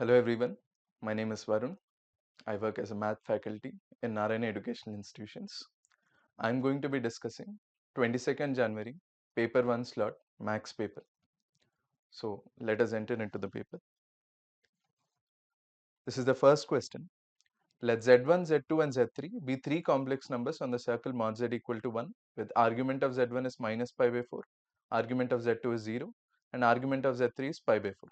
Hello everyone, my name is Varun. I work as a math faculty in Narayana Educational Institutions. I am going to be discussing 22nd January paper 1 slot max paper. So let us enter into the paper. This is the first question. Let Z1, Z2 and Z3 be three complex numbers on the circle mod Z equal to 1 with argument of Z1 is minus pi by 4, argument of Z2 is 0 and argument of Z3 is pi by 4.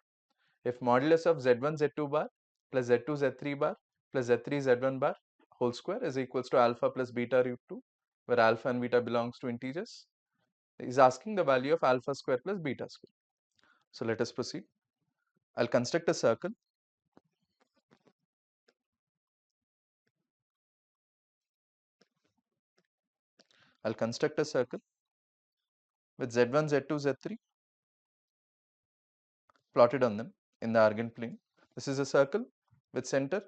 If modulus of Z1 Z2 bar plus Z2 Z3 bar plus Z3 Z1 bar whole square is equals to alpha plus beta root 2, where alpha and beta belongs to integers, is asking the value of alpha square plus beta square. So let us proceed. I'll construct a circle. I'll construct a circle with Z1 Z2 Z3 plotted on them in the Argand plane. This is a circle with center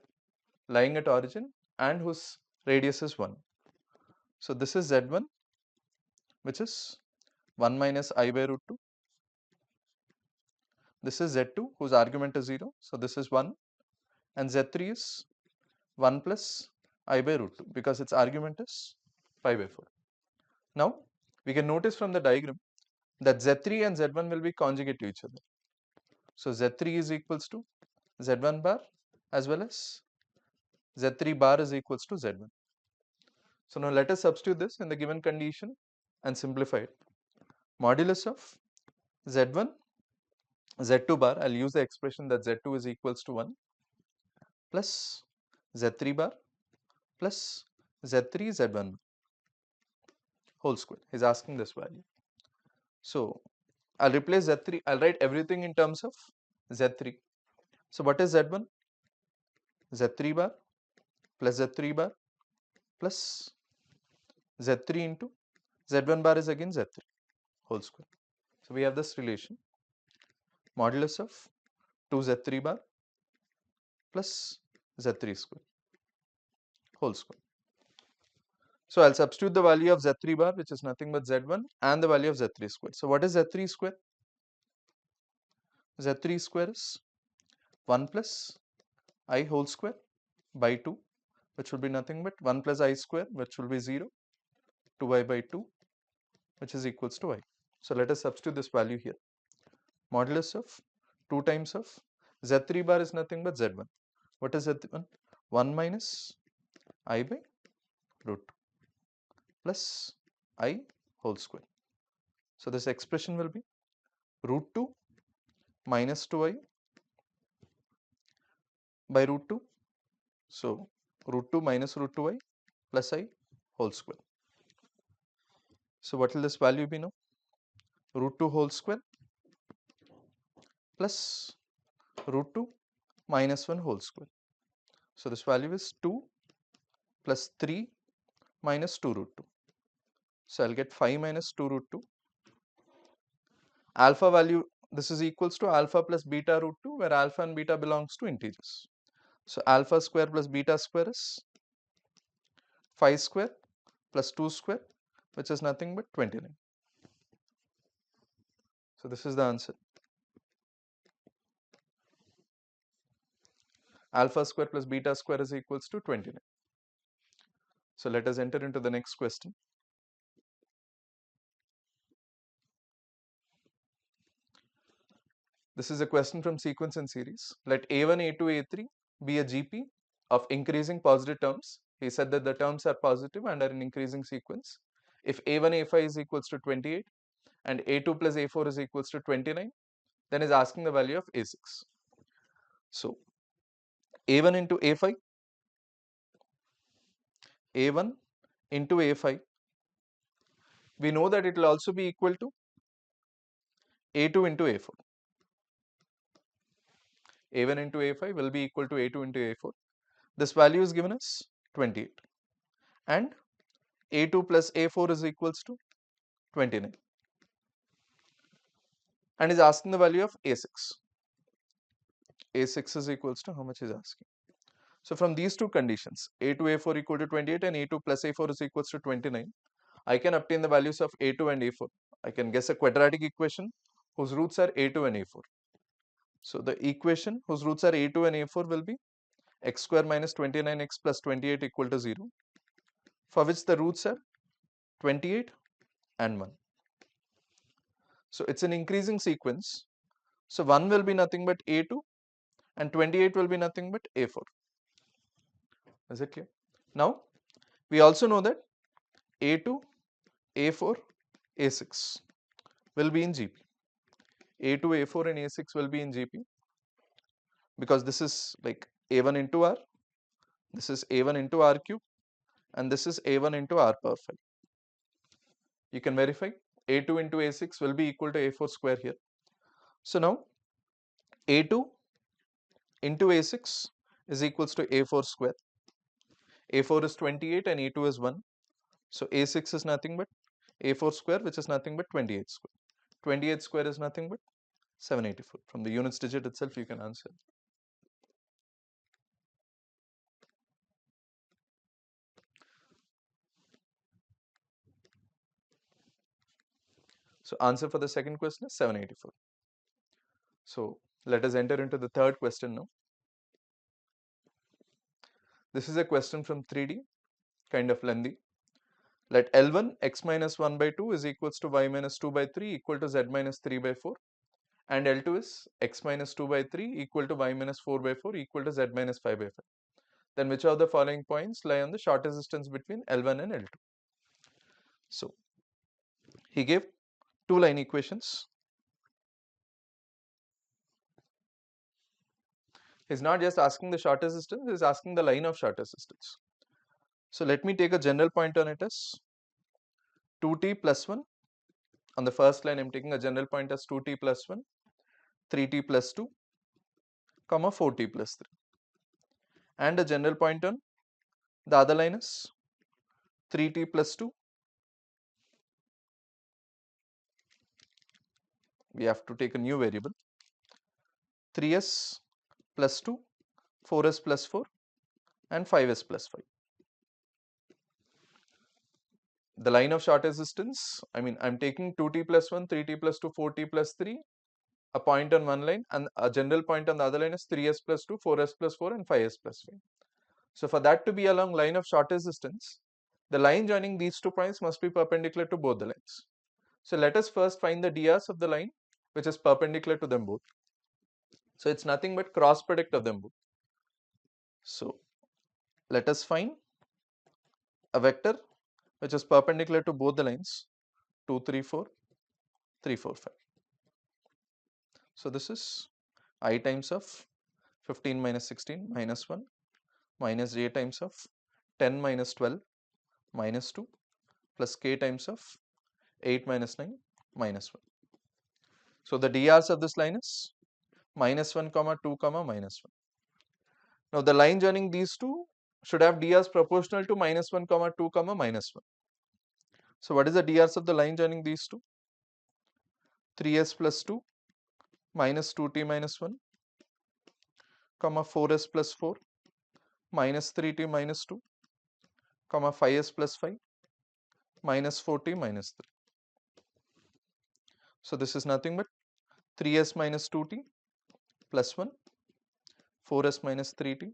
lying at origin and whose radius is 1. So this is Z1, which is 1 minus I by root 2. This is Z2 whose argument is 0. So this is 1 and Z3 is 1 plus I by root 2 because its argument is pi by 4. Now we can notice from the diagram that Z3 and Z1 will be conjugate to each other. So Z3 is equals to Z1 bar as well as Z3 bar is equals to Z1. So now let us substitute this in the given condition and simplify it. Modulus of Z1 Z2 bar, I'll use the expression that Z2 is equals to 1 plus Z3 bar plus Z3 Z1 whole square. He's asking this value. So I'll replace Z3, I'll write everything in terms of Z3. So what is Z1? Z3 bar plus Z3 bar plus Z3 into Z1 bar is again Z3 whole square. So we have this relation modulus of 2 Z3 bar plus Z3 square whole square. So I'll substitute the value of Z3 bar, which is nothing but Z1, and the value of Z3 square. So what is Z3 square? Z3 square is 1 plus I whole square by 2, which will be nothing but 1 plus I square, which will be 0, 2I by 2, which is equals to I. So let us substitute this value here. Modulus of 2 times of Z3 bar is nothing but Z1. What is Z1? 1 minus I by root 2 plus I whole square. So this expression will be root 2 minus 2I by root 2. So root 2 minus root 2I plus I whole square. So what will this value be now? Root 2 whole square plus root 2 minus 1 whole square. So this value is 2 plus 3 minus 2 root 2. So I'll get 5 minus 2 root 2. Alpha value, this is equals to alpha plus beta root 2, where alpha and beta belongs to integers. So alpha square plus beta square is 5 square plus 2 square, which is nothing but 29. So this is the answer. Alpha square plus beta square is equals to 29. So let us enter into the next question. This is a question from sequence and series. Let A1, A2, A3 be a GP of increasing positive terms. He said that the terms are positive and are in increasing sequence. If A1, A5 is equals to 28 and A2 plus A4 is equals to 29, then is asking the value of A6. So A1 into A5, A1 into A5, we know that it will also be equal to A2 into A4. A1 into A5 will be equal to A2 into A4. This value is given as 28 and A2 plus A4 is equals to 29 and is asking the value of A6. A6 is equals to how much is asking. So from these two conditions, A2, A4 equal to 28 and A2 plus A4 is equals to 29, I can obtain the values of A2 and A4. I can guess a quadratic equation whose roots are A2 and A4. So the equation whose roots are a2 and a4 will be x square minus 29x plus 28 equal to 0, for which the roots are 28 and 1. So it's an increasing sequence. So 1 will be nothing but a2 and 28 will be nothing but a4. Is it clear? Now we also know that a2, a4, a6 will be in GP. A2, A4 and A6 will be in GP because this is like A1 into R, this is A1 into R cube, and this is A1 into R power 5. You can verify A2 into A6 will be equal to A4 square here. So now A2 into A6 is equals to A4 square. A4 is 28 and A2 is 1. So A6 is nothing but A4 square, which is nothing but 28 square. 28 square is nothing but 784. From the units digit itself you can answer. So answer for the second question is 784. So let us enter into the third question now. This is a question from 3D, kind of lengthy. Let L1 x minus 1 by 2 is equals to y minus 2 by 3 equal to z minus 3 by 4, and L2 is x minus 2 by 3 equal to y minus 4 by 4 equal to z minus 5 by 5. Then which of the following points lie on the shortest distance between L1 and L2? So he gave two line equations. He's not just asking the shortest distance, he's asking the line of shortest distance. So let me take a general point on it as 2t plus 1. On the first line, I'm taking a general point as 2t plus 1, 3t plus 2, comma 4t plus 3. And a general point on the other line is 3t plus 2. We have to take a new variable, 3s plus 2, 4s plus 4, and 5s plus 5. The line of shortest distance, I'm taking 2t plus 1, 3t plus 2, 4t plus 3, a point on one line, and a general point on the other line is 3s plus 2, 4s plus 4, and 5s plus 5. So for that to be along line of shortest distance, the line joining these 2 points must be perpendicular to both the lines. So let us first find the drs of the line which is perpendicular to them both. So it's nothing but cross product of them both. So let us find a vector which is perpendicular to both the lines, 2, 3, 4, 3, 4, 5. So this is I times of 15 minus 16 minus 1 minus j times of 10 minus 12 minus 2 plus k times of 8 minus 9 minus 1. So the drs of this line is minus 1 comma 2 comma minus 1. Now the line joining these two should have drs proportional to minus 1 comma 2 comma minus 1. So what is the drs of the line joining these two? 3s plus 2 minus 2t minus 1 comma 4s plus 4 minus 3t minus 2 comma 5s plus 5 minus 4t minus 3. So this is nothing but 3s minus 2t plus 1, 4s minus 3t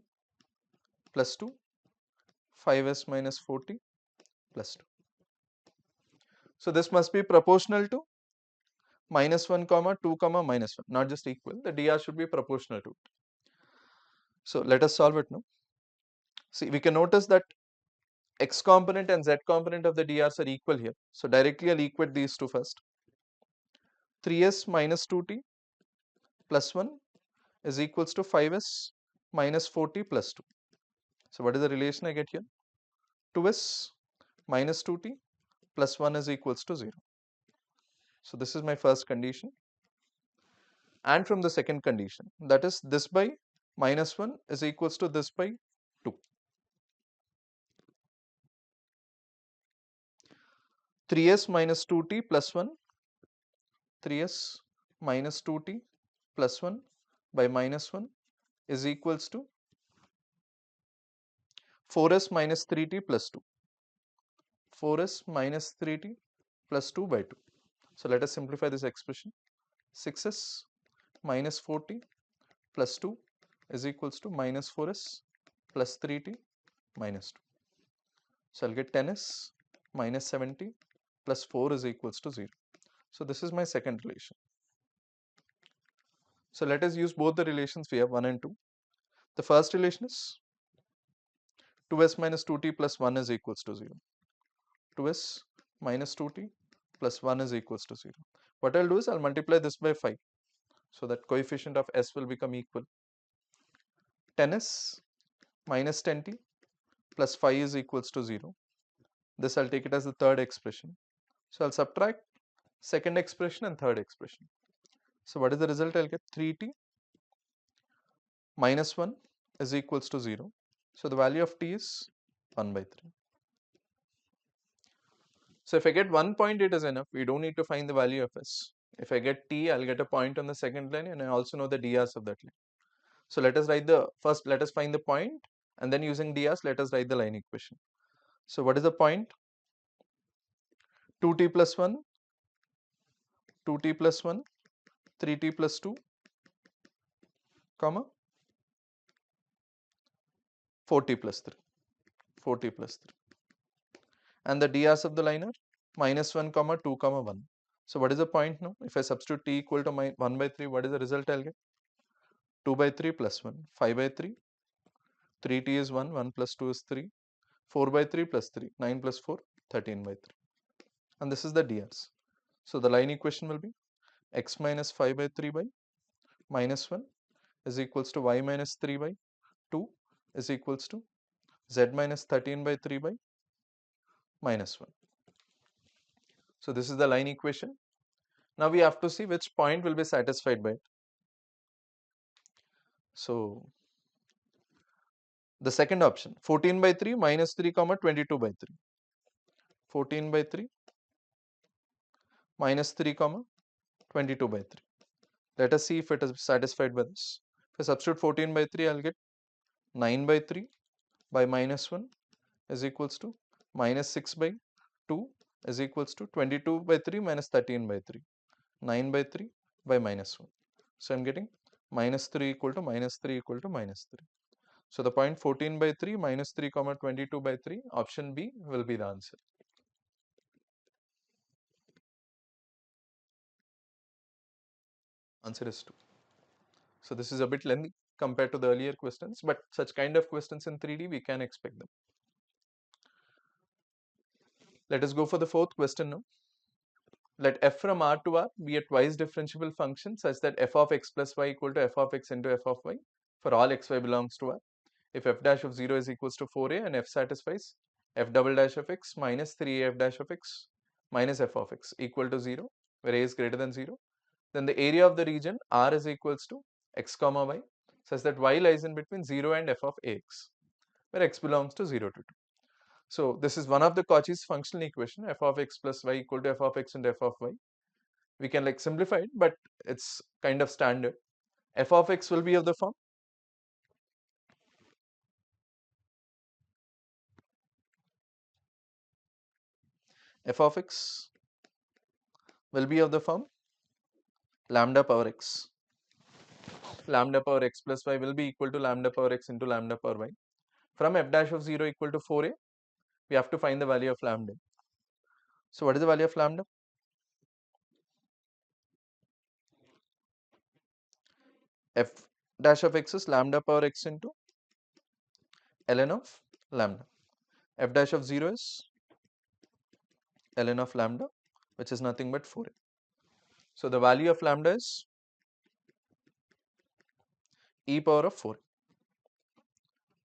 plus 2, 5s minus 4t plus 2. So this must be proportional to minus 1 comma 2 comma minus 1, not just equal. The dr should be proportional to it. So let us solve it now. See, we can notice that x component and z component of the drs are equal here. So directly I'll equate these two first. 3s minus 2t plus 1 is equals to 5s minus 4t plus 2. So what is the relation I get here? 2s minus 2t plus 1 is equals to 0. So this is my first condition. And from the second condition, that is this by minus 1 is equals to this by 2. 3s minus 2t plus 1, 3s minus 2t plus 1 by minus 1 is equals to 4s minus 3t plus 2. 4s minus 3t plus 2 by 2. So let us simplify this expression. 6s minus 4t plus 2 is equals to minus 4s plus 3t minus 2. So I'll get 10s minus 70 plus 4 is equals to 0. So this is my second relation. So let us use both the relations we have 1 and 2. The first relation is 2s minus 2t plus 1 is equals to 0. 2s minus 2t plus 1 is equals to 0. What I'll do is I'll multiply this by 5. So that coefficient of s will become equal. 10s minus 10t plus 5 is equals to 0. This I'll take it as the third expression. So I'll subtract second expression and third expression. So what is the result? I'll get 3t minus 1 is equals to 0. So the value of t is 1 by 3. So if I get one point, it is enough. We don't need to find the value of s. If I get t, I'll get a point on the second line and I also know the drs of that line. So let us write let us find the point, and then using drs, let us write the line equation. So what is the point? 2t plus 1, 2t plus 1, 3t plus 2, comma, 4t plus 3, 4t plus 3. And the drs of the line are minus 1, comma, 2, comma, 1. So what is the point now? If I substitute t equal to 1 by 3, what is the result I'll get? 2 by 3 plus 1, 5 by 3, 3t is 1, 1 plus 2 is 3, 4 by 3 plus 3, 9 plus 4, 13 by 3. And this is the drs. So the line equation will be x minus 5 by 3 by minus 1 is equals to y minus 3 by 2 is equals to z minus 13 by 3 by minus 1. So this is the line equation. Now we have to see which point will be satisfied by it. So the second option, 14 by 3 minus 3 comma 22 by 3. 14 by 3 minus 3 comma 22 by 3. Let us see if it is satisfied by this. If I substitute 14 by 3, I'll get 9 by 3 by minus 1 is equals to minus 6 by 2 is equals to 22 by 3 minus 13 by 3. 9 by 3 by minus 1. So I'm getting minus 3 equal to minus 3 equal to minus 3. So the point 14 by 3 minus 3 comma 22 by 3, option B will be the answer. Answer is 2. So this is a bit lengthy compared to the earlier questions, but such kind of questions in 3D we can expect them. Let us go for the fourth question now. Let f from R to R be a twice differentiable function such that f of x plus y equal to f of x into f of y for all xy belongs to R. If f dash of 0 is equals to 4a and f satisfies f double dash of x minus 3a f dash of x minus f of x equal to 0, where a is greater than 0, then the area of the region R is equals to x comma y such that y lies in between 0 and f of ax, where x belongs to 0 to 2. So this is one of the Cauchy's functional equation, f of x plus y equal to f of x and f of y. We can like simplify it, but it's kind of standard. F of x will be of the form f of x will be of the form lambda power x. Lambda power x plus y will be equal to lambda power x into lambda power y. From f dash of 0 equal to 4a, we have to find the value of lambda. So what is the value of lambda? F dash of x is lambda power x into ln of lambda. F dash of 0 is ln of lambda, which is nothing but 4a. So the value of lambda is e power of 4.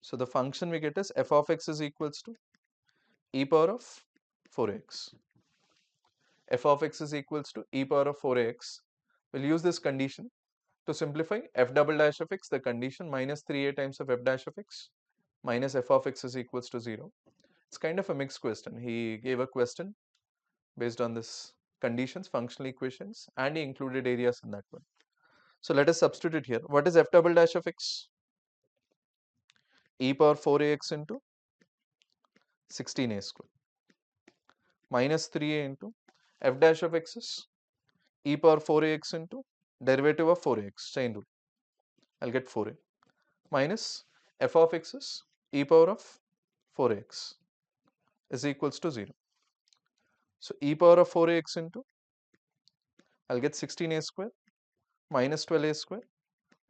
So the function we get is f of x is equals to e power of 4x. F of x is equals to e power of 4x. We'll use this condition to simplify f double dash of x, the condition minus 3a times of f dash of x minus f of x is equals to 0. It's kind of a mixed question. He gave a question based on this conditions, functional equations, and he included areas in that one. So let us substitute here. What is f double dash of x? E power 4ax into 16a square minus 3a into f dash of x is e power 4ax into derivative of 4ax, chain rule, I'll get 4a minus f of x is e power of 4ax is equals to 0. So e power of 4ax into, I'll get 16a square minus 12a square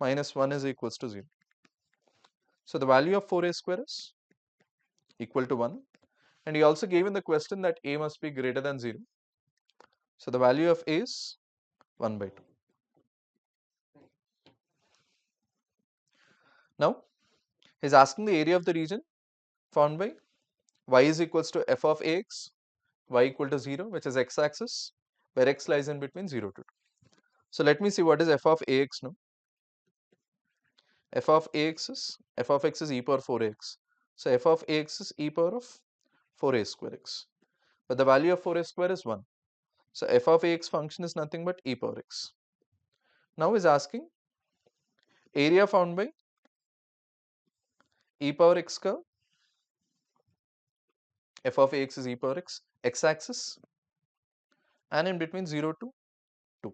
minus 1 is equals to 0. So the value of 4a square is equal to 1, and he also gave in the question that a must be greater than 0. So the value of a is 1 by 2. Now he's asking the area of the region found by y is equals to f of ax, y equal to 0, which is x-axis, where x lies in between 0 to 2. So let me see what is f of ax now. F of x is e power 4ax. So f of ax is e power of 4a square x. But the value of 4a square is 1. So f of ax function is nothing but e power x. Now is asking area found by e power x curve. F of ax is e power x, x-axis, and in between 0 to 2.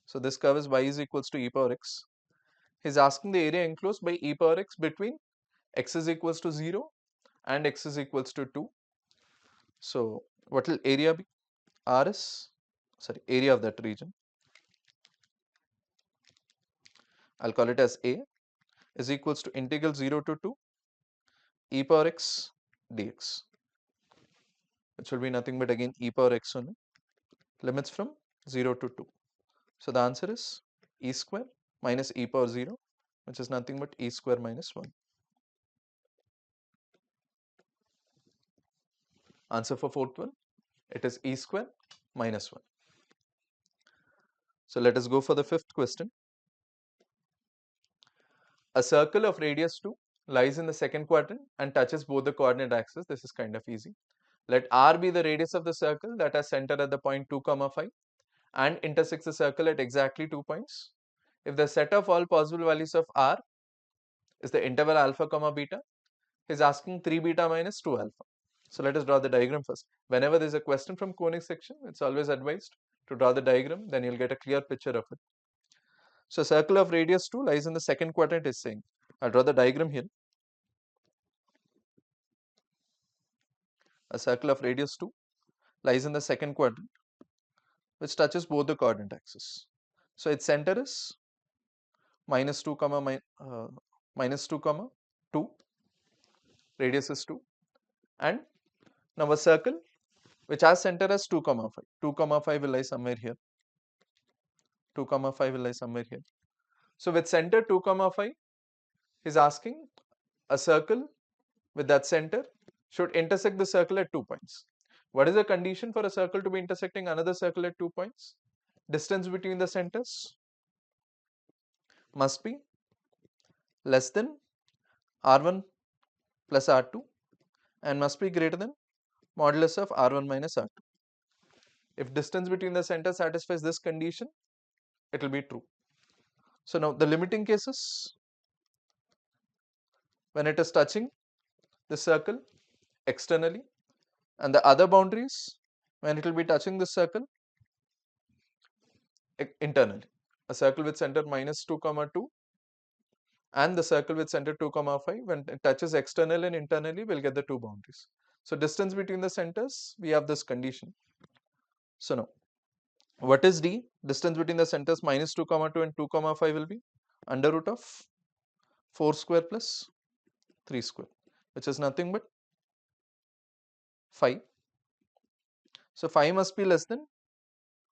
So this curve is y is equals to e power x. He's asking the area enclosed by e power x between x is equals to 0 and x is equals to 2. So what will area be? Area of that region, I'll call it as A, is equals to integral 0 to 2 e power x dx, which will be nothing but again e power x only, limits from 0 to 2. So the answer is e square minus e power 0, which is nothing but e square minus 1. Answer for fourth one, it is e square minus 1. So let us go for the fifth question. A circle of radius 2 lies in the second quadrant and touches both the coordinate axes. This is kind of easy. Let r be the radius of the circle that has center at the point 2, 5 and intersects the circle at exactly 2 points. If the set of all possible values of r is the interval alpha, beta, he is asking 3 beta minus 2 alpha. So let us draw the diagram first. Whenever there is a question from conic section, it's always advised to draw the diagram, then you'll get a clear picture of it. So circle of radius 2 lies in the second quadrant is saying. I'll draw the diagram here. A circle of radius 2 lies in the second quadrant, which touches both the coordinate axes. So its center is minus 2, minus 2, 2, radius is 2, and now a circle which has center as 2, 5. 2, 5 will lie somewhere here. 2, 5 will lie somewhere here. So with center 2, 5, he's asking a circle with that center should intersect the circle at 2 points. What is the condition for a circle to be intersecting another circle at 2 points? Distance between the centers must be less than r1 plus r2 and must be greater than modulus of r1 minus r2. If distance between the centers satisfies this condition, it will be true. So now the limiting cases, when it is touching the circle externally, and the other boundaries when it will be touching the circle internally. A circle with center minus 2, 2 and the circle with center 2, 5, when it touches externally and internally, we'll get the two boundaries. So distance between the centers, we have this condition. So now, what is d? Distance between the centers minus 2, 2 and 2, 5 will be under root of 4 square plus 3 square, which is nothing but 5. So 5 must be less than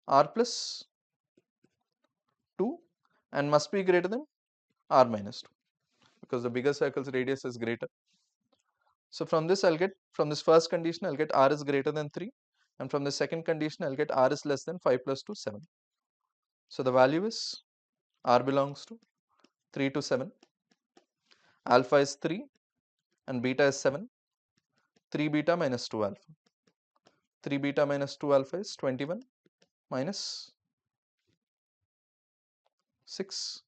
r plus 2 and must be greater than r minus 2, because the bigger circle's radius is greater. So from this from this first condition I'll get r is greater than 3, and from the second condition I'll get r is less than 5 plus 2, 7. So the value is r belongs to 3 to 7, alpha is 3 and beta is 7, 3 beta minus 2 alpha. 3 beta minus 2 alpha is 21 minus 6,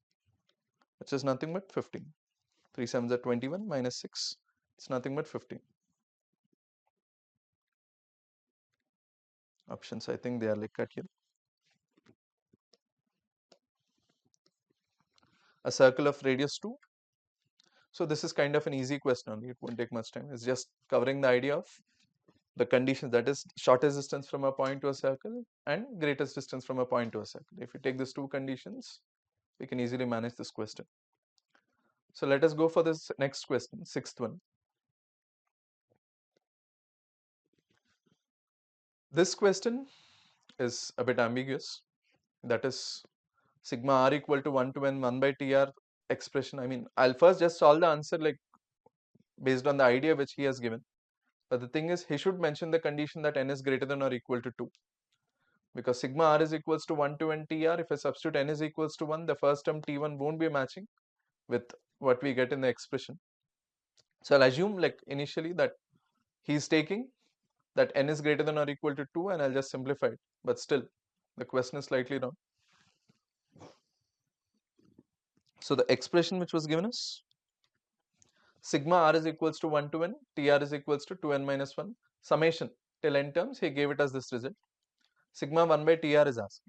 which is nothing but 15. 3 7s are 21 minus 6, it's nothing but 15. Options, I think they are like cut here. a circle of radius 2. So this is kind of an easy question only, it won't take much time. It's just covering the idea of the conditions, that is shortest distance from a point to a circle and greatest distance from a point to a circle. If you take these two conditions, we can easily manage this question. So let us go for this next question, sixth one. This question is a bit ambiguous, that is sigma r equal to 1 to n 1 by tr expression. I mean, I'll first just solve the answer like based on the idea which he has given. But the thing is, he should mention the condition that n is greater than or equal to 2. Because sigma r is equals to 1 to n tr, if I substitute n is equals to 1, the first term t1 won't be matching with what we get in the expression. So I'll assume like initially that he's taking that n is greater than or equal to 2 and I'll just simplify it. But still, the question is slightly wrong. So the expression which was given is sigma r is equals to 1 to n, tr is equals to 2n minus 1, summation till n terms, he gave it as this result. Sigma 1 by tr is asked.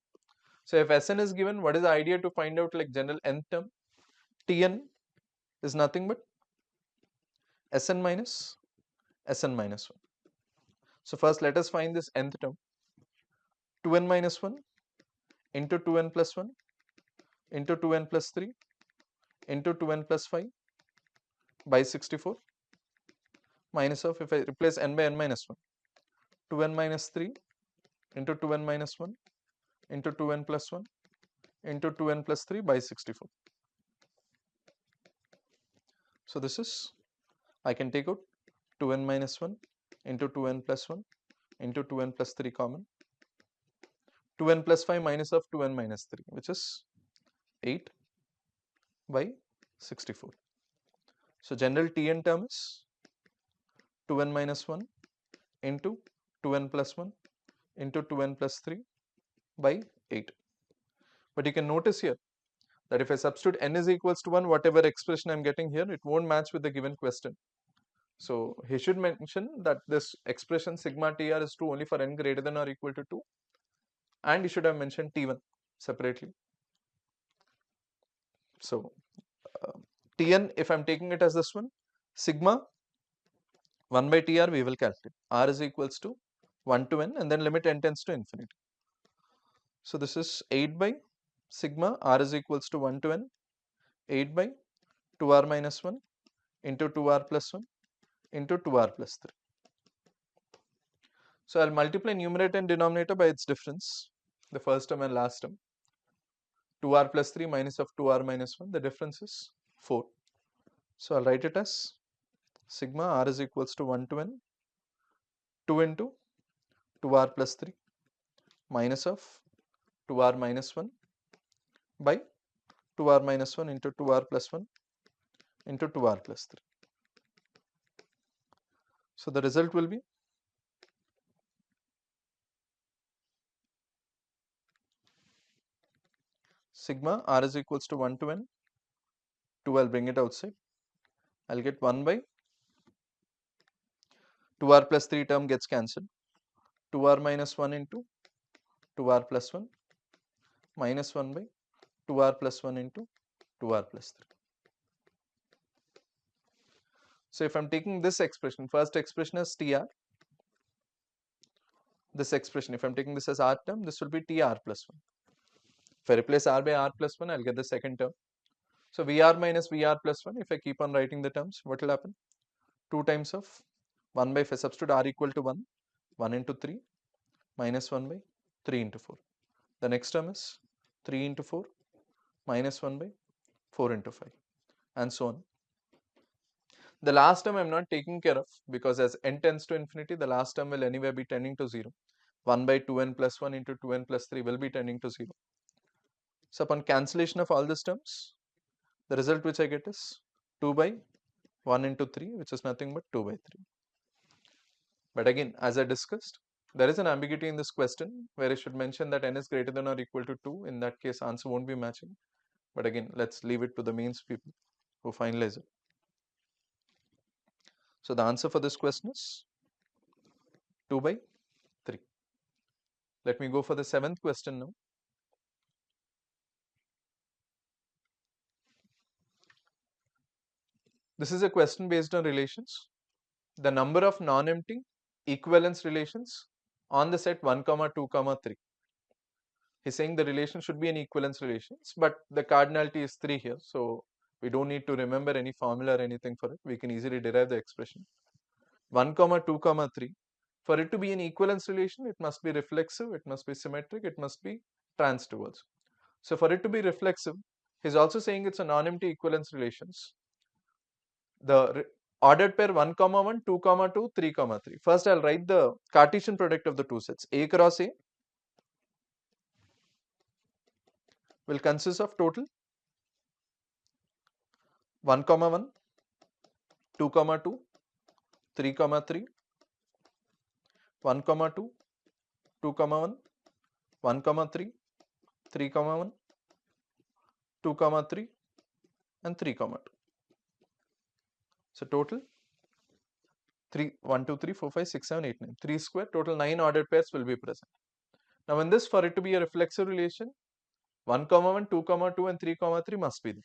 So if Sn is given, what is the idea to find out like general nth term? Tn is nothing but Sn minus 1. So first let us find this nth term. 2n minus 1 into 2n plus 1 into 2n plus 3 into 2n plus 5 by 64 minus of, if I replace n by n minus 1, 2n minus 3 into 2n minus 1 into 2n plus 1 into 2n plus 3 by 64. So this is, I can take out 2n minus 1 into 2n plus 1 into 2n plus 3 common, 2n plus 5 minus of 2n minus 3, which is 8 by 64. So general Tn term is 2n minus 1 into 2n plus 1 into 2n plus 3 by 8. But you can notice here that if I substitute n is equals to 1, whatever expression I am getting here, it won't match with the given question. So he should mention that this expression sigma tr is true only for n greater than or equal to 2, and he should have mentioned t1 separately. So Tn, if I'm taking it as this one, sigma 1 by tr we will calculate. R is equals to 1 to n and then limit n tends to infinity. So this is 8 by sigma r is equals to 1 to n, 8 by 2r minus 1 into 2r plus 1 into 2r plus 3. So I'll multiply numerator and denominator by its difference, the first term and last term. 2r plus 3 minus of 2r minus 1, the difference is 4. So I'll write it as sigma r is equals to 1 to n, 2 into 2r plus 3 minus of 2r minus 1 by 2r minus 1 into 2r plus 1 into 2r plus 3. So the result will be sigma r is equals to 1 to n, 2 I'll bring it outside, I'll get 1 by 2r plus 3 term gets cancelled, 2r minus 1 into 2r plus 1 minus 1 by 2r plus 1 into 2r plus 3. So if I'm taking this expression, first expression as tr, this expression, if I'm taking this as r term, this will be tr plus 1. If I replace r by r plus 1, I'll get the second term. So Vr minus Vr plus 1, if I keep on writing the terms, what will happen? 2 times of 1 by, if I substitute r equal to 1, 1 into 3 minus 1 by 3 into 4. The next term is 3 into 4 minus 1 by 4 into 5 and so on. The last term I am not taking care of because as n tends to infinity, the last term will anyway be tending to 0. 1 by 2n plus 1 into 2n plus 3 will be tending to 0. So upon cancellation of all these terms, the result which I get is 2 by 1 into 3, which is nothing but 2 by 3. But again, as I discussed, there is an ambiguity in this question where I should mention that n is greater than or equal to 2. In that case, answer won't be matching. But again, let's leave it to the means people who finalize it. So the answer for this question is 2 by 3. Let me go for the 7th question now. This is a question based on relations. The number of non-empty equivalence relations on the set 1, 2, 3. He's saying the relation should be an equivalence relations, but the cardinality is 3 here. So we don't need to remember any formula or anything for it. We can easily derive the expression. 1, 2, 3. For it to be an equivalence relation, it must be reflexive, it must be symmetric, it must be transitive also. So for it to be reflexive, he's also saying it's a non-empty equivalence relations. The ordered pair 1, 1, 2, 2, 3, 3. First, I'll write the Cartesian product of the two sets. A cross A will consist of total 1, 1, 2, 2, 3, 3, 1, 2, 2, 1, 1, 3, 3, 1, 2, 3, and 3, 2. So total 3, 1, 2, 3, 4, 5, 6, 7, 8, 9. 3 square, total 9 ordered pairs will be present. Now in this, for it to be a reflexive relation, 1, 1, 2, 2, and 3, 3 must be there.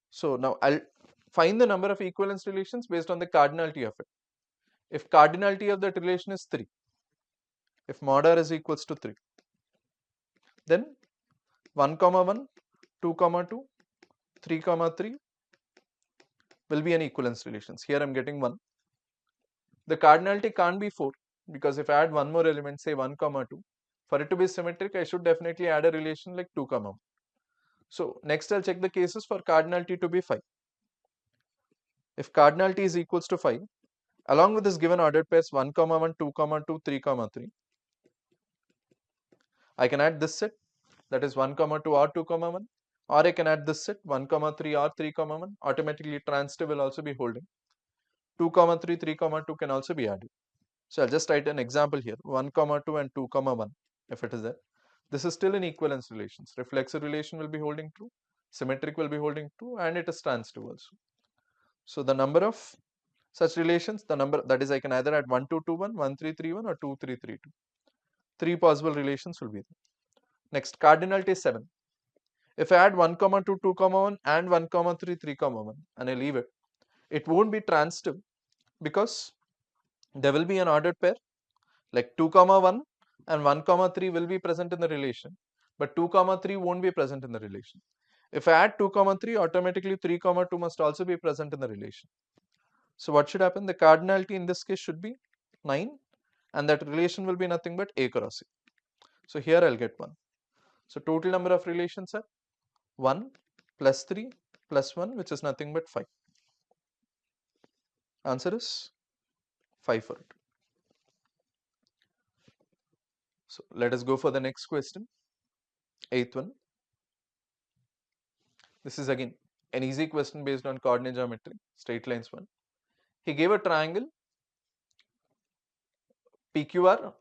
So now I'll find the number of equivalence relations based on the cardinality of it. If cardinality of that relation is 3, if mod r is equals to 3, then 1, 1, 2, 2, 3, 3 will be an equivalence relations. Here I'm getting 1. The cardinality can't be 4 because if I add one more element, say 1, 2, for it to be symmetric, I should definitely add a relation like 2, 1. So next I'll check the cases for cardinality to be 5. If cardinality is equals to 5, along with this given ordered pairs 1, 1, 2, 2, 3, 3, I can add this set, that is 1, 2 or 2, 1, or I can add this set 1, 3 or 3, 1. Automatically transitive will also be holding. 2, 3, 3, 2 can also be added. So I'll just write an example here, 1, 2 and 2, 1, if it is there. This is still in equivalence relations. Reflexive relation will be holding true, symmetric will be holding true, and it is transitive also. So the number of such relations, the number, that is I can either add 1, 2, 2, 1, 1, 3, 3, 1 or 2, 3, 3, 2. 3 possible relations will be there. Next, cardinality is 7. If I add 1, 2, 2, 1 and 1, 3, 3, 1 and I leave it, it won't be transitive because there will be an ordered pair like 2, 1 and 1, 3 will be present in the relation, but 2, 3 won't be present in the relation. If I add 2, 3, automatically 3, 2 must also be present in the relation. So what should happen? The cardinality in this case should be 9 and that relation will be nothing but A cross A. So here I'll get 1. So total number of relations are 1 plus 3 plus 1, which is nothing but 5. Answer is 5 for it. So let us go for the next question. 8th one. This is again an easy question based on coordinate geometry, straight lines one. He gave a triangle PQR.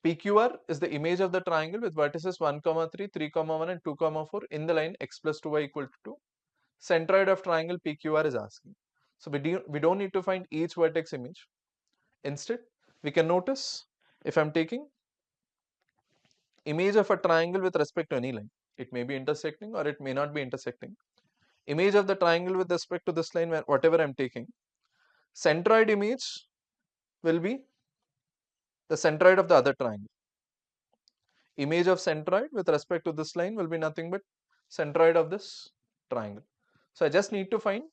PQR is the image of the triangle with vertices 1, 3, 3, 1 and 2, 4 in the line x plus 2y equal to 2. Centroid of triangle PQR is asking. So we don't need to find each vertex image. Instead, we can notice if I'm taking image of a triangle with respect to any line, it may be intersecting or it may not be intersecting. Image of the triangle with respect to this line, whatever I'm taking, centroid image will be the centroid of the other triangle. Image of centroid with respect to this line will be nothing but centroid of this triangle. So I just need to find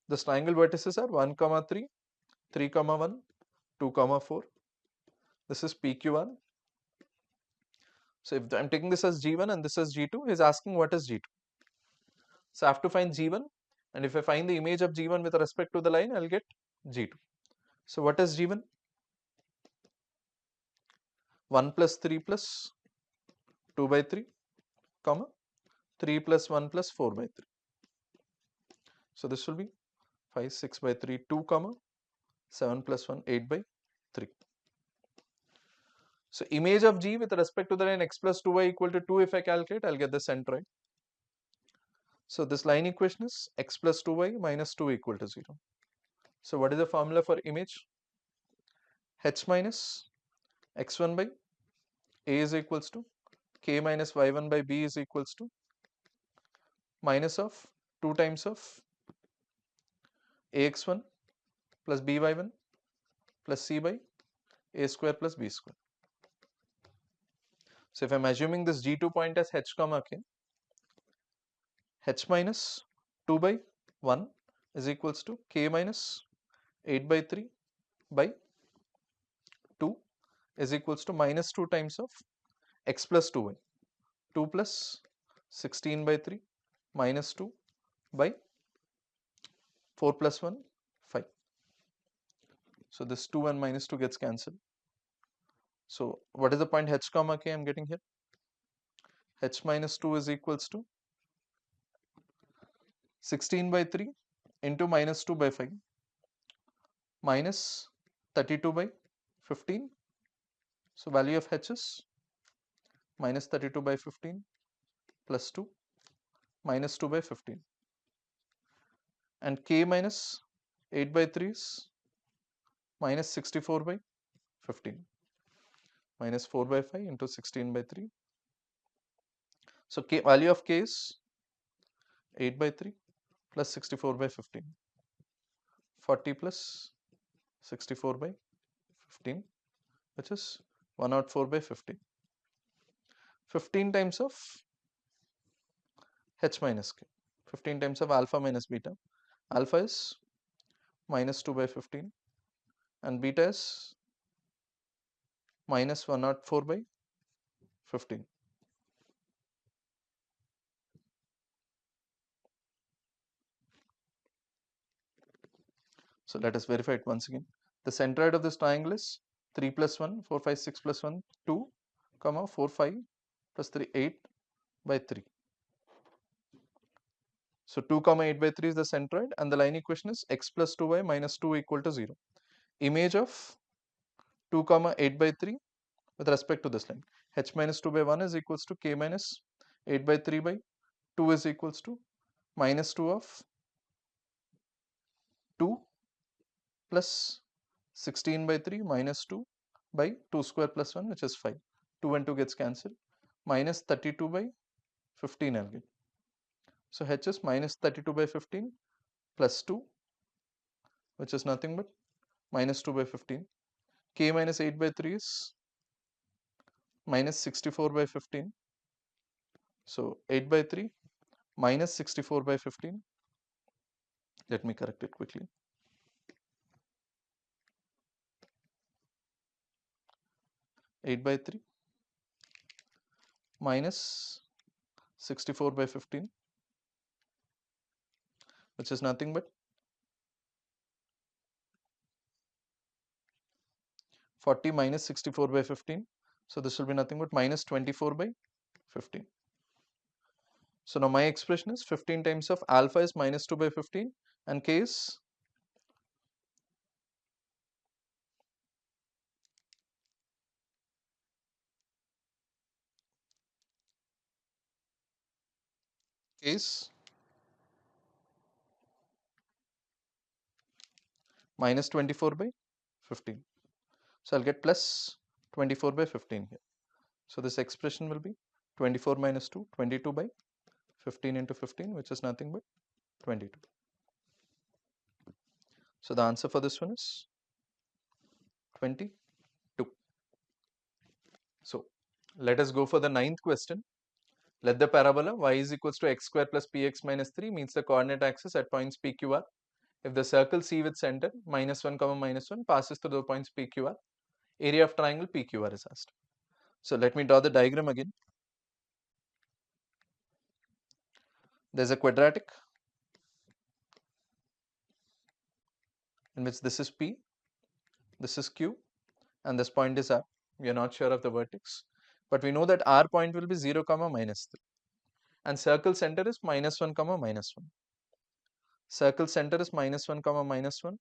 this triangle vertices are 1, 3, 3, 1, 2, 4. This is PQ1. So if I'm taking this as G1 and this as G2, he's asking what is G2. So I have to find G1, and if I find the image of G1 with respect to the line, I'll get G2. So what is G1? 1 plus 3 plus 2 by 3, comma 3 plus 1 plus 4 by 3. So this will be 5, 6 by 3, 2, comma 7 plus 1, 8 by 3. So image of G with respect to the line x plus 2y equal to 2, if I calculate, I'll get the centroid. So this line equation is x plus 2y minus 2 equal to 0. So what is the formula for image? H minus x1 by a is equals to k minus y1 by b is equals to minus of 2 times of ax1 plus by1 plus c by a square plus b square. So if I'm assuming this G2 point as h comma k, h minus 2 by 1 is equals to k minus 8 by 3 by 2 is equals to minus 2 times of x plus 2y. 2 plus 16 by 3 minus 2 by 4 plus 1, 5. So this 2 and minus 2 gets cancelled. So what is the point h comma k I'm getting here? H minus 2 is equals to 16 by 3 into minus 2 by 5 minus 32 by 15. So value of h is minus 32 by 15 plus 2 minus 2 by 15. And k minus 8 by 3 is minus 64 by 15. Minus 4 by 5 into 16 by 3. So k value of k is 8 by 3 plus 64 by 15. 40 plus 64 by 15, which is 104 by 15. 15 times of h minus k. 15 times of alpha minus beta. Alpha is minus 2 by 15 and beta is minus 104 by 15. So let us verify it once again. The centroid of this triangle is 3 plus 1, 4, 5, 6 plus 1, 2, comma 4, 5 plus 3, 8 by 3. So 2 comma 8 by 3 is the centroid and the line equation is x plus 2y minus 2 equal to 0. Image of 2 comma 8 by 3 with respect to this line. H minus 2 by 1 is equals to k minus 8 by 3 by 2 is equals to minus 2 of 2 plus 16 by 3 minus 2 by 2 square plus 1, which is 5. 2 and 2 gets cancelled. Minus 32 by 15 I'll get. So h is minus 32 by 15 plus 2, which is nothing but minus 2 by 15. K minus 8 by 3 is minus 64 by 15. So 8 by 3 minus 64 by 15. Let me correct it quickly. 8 by 3 minus 64 by 15, which is nothing but 40 minus 64 by 15. So this will be nothing but minus 24 by 15. So now my expression is 15 times of alpha is minus 2 by 15 and k is minus 24 by 15. So I'll get plus 24 by 15 here. So this expression will be 24 minus 2, 22 by 15 into 15, which is nothing but 22. So the answer for this one is 22. So let us go for the ninth question. Let the parabola y is equals to x square plus px minus 3 meets the coordinate axis at points p, q, r. If the circle C with center minus 1 comma minus 1 passes through the points p, q, r, area of triangle p, q, r is asked. So let me draw the diagram again. There's a quadratic in which this is p, this is q, and this point is r. We are not sure of the vertex, but we know that r point will be 0 comma minus 3 and circle center is minus 1 comma minus 1. Circle center is minus 1 comma minus 1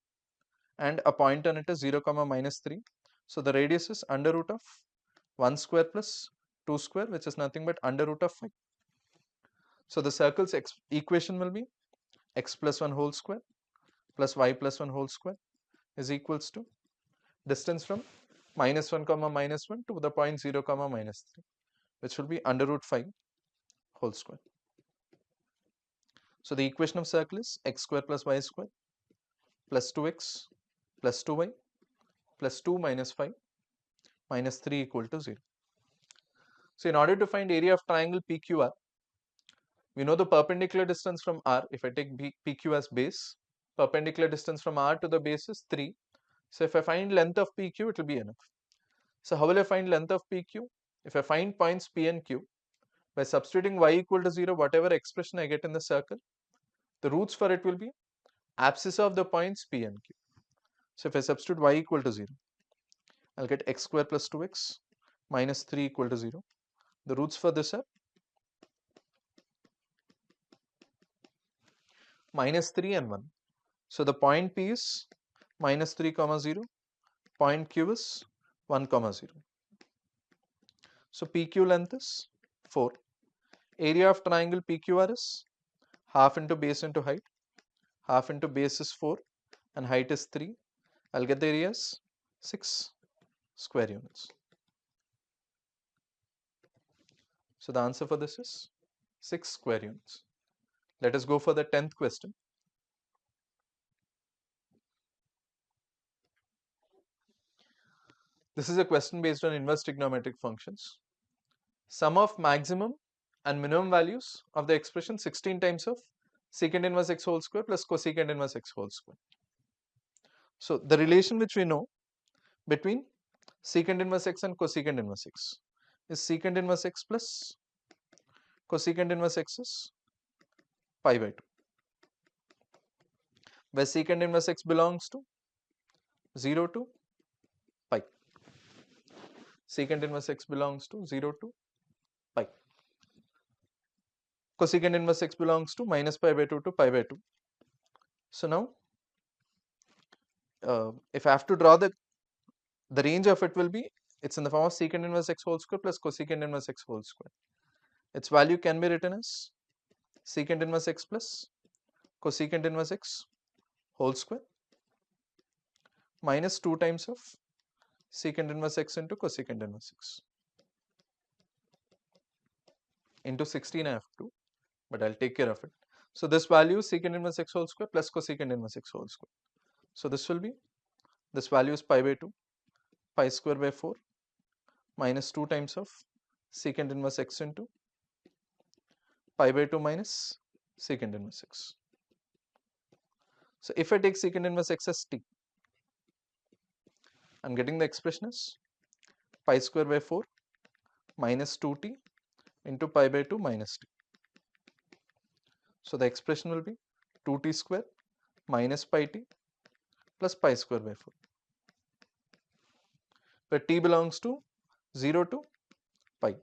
and a point on it is 0 comma minus 3. So the radius is under root of 1 square plus 2 square, which is nothing but under root of 5. So the circle's equation will be x plus 1 whole square plus y plus 1 whole square is equals to distance from minus 1 comma minus 1 to the point 0 comma minus 3, which will be under root 5 whole square. So the equation of circle is x square plus y square plus 2x plus 2y plus 2 minus 5 minus 3 equal to 0. So in order to find area of triangle PQR, we know the perpendicular distance from R. If I take PQ as base, perpendicular distance from R to the base is 3. So if I find length of PQ, it will be enough. So how will I find length of PQ? If I find points P and Q, by substituting y equal to 0, whatever expression I get in the circle, the roots for it will be abscissa of the points P and Q. So if I substitute y equal to 0, I'll get x square plus 2x minus 3 equal to 0. The roots for this are minus 3 and 1. So the point P is minus 3 comma 0, point Q is 1 comma 0. So PQ length is 4. Area of triangle PQR is half into base into height. Half into base is 4 and height is 3. I'll get the area as 6 square units. So the answer for this is 6 square units. Let us go for the 10th question. This is a question based on inverse trigonometric functions. Sum of maximum and minimum values of the expression 16 times of secant inverse x whole square plus cosecant inverse x whole square. So the relation which we know between secant inverse x and cosecant inverse x is secant inverse x plus cosecant inverse x is pi by 2, where secant inverse x belongs to 0 to pi. Secant inverse x belongs to 0 to pi. Cosecant inverse x belongs to minus pi by 2 to pi by 2. So now, if I have to draw the range of it will be, it's in the form of secant inverse x whole square plus cosecant inverse x whole square. Its value can be written as secant inverse x plus cosecant inverse x whole square minus 2 times of secant inverse x into cosecant inverse x into 16 I have to, but I'll take care of it. So this value is secant inverse x whole square plus cosecant inverse x whole square. So this will be, this value is pi by 2, pi square by 4 minus 2 times of secant inverse x into pi by 2 minus secant inverse x. So if I take secant inverse x as t, I'm getting the expression as pi square by 4 minus 2t into pi by 2 minus t. So the expression will be 2t square minus pi t plus pi square by 4, where t belongs to 0 to pi.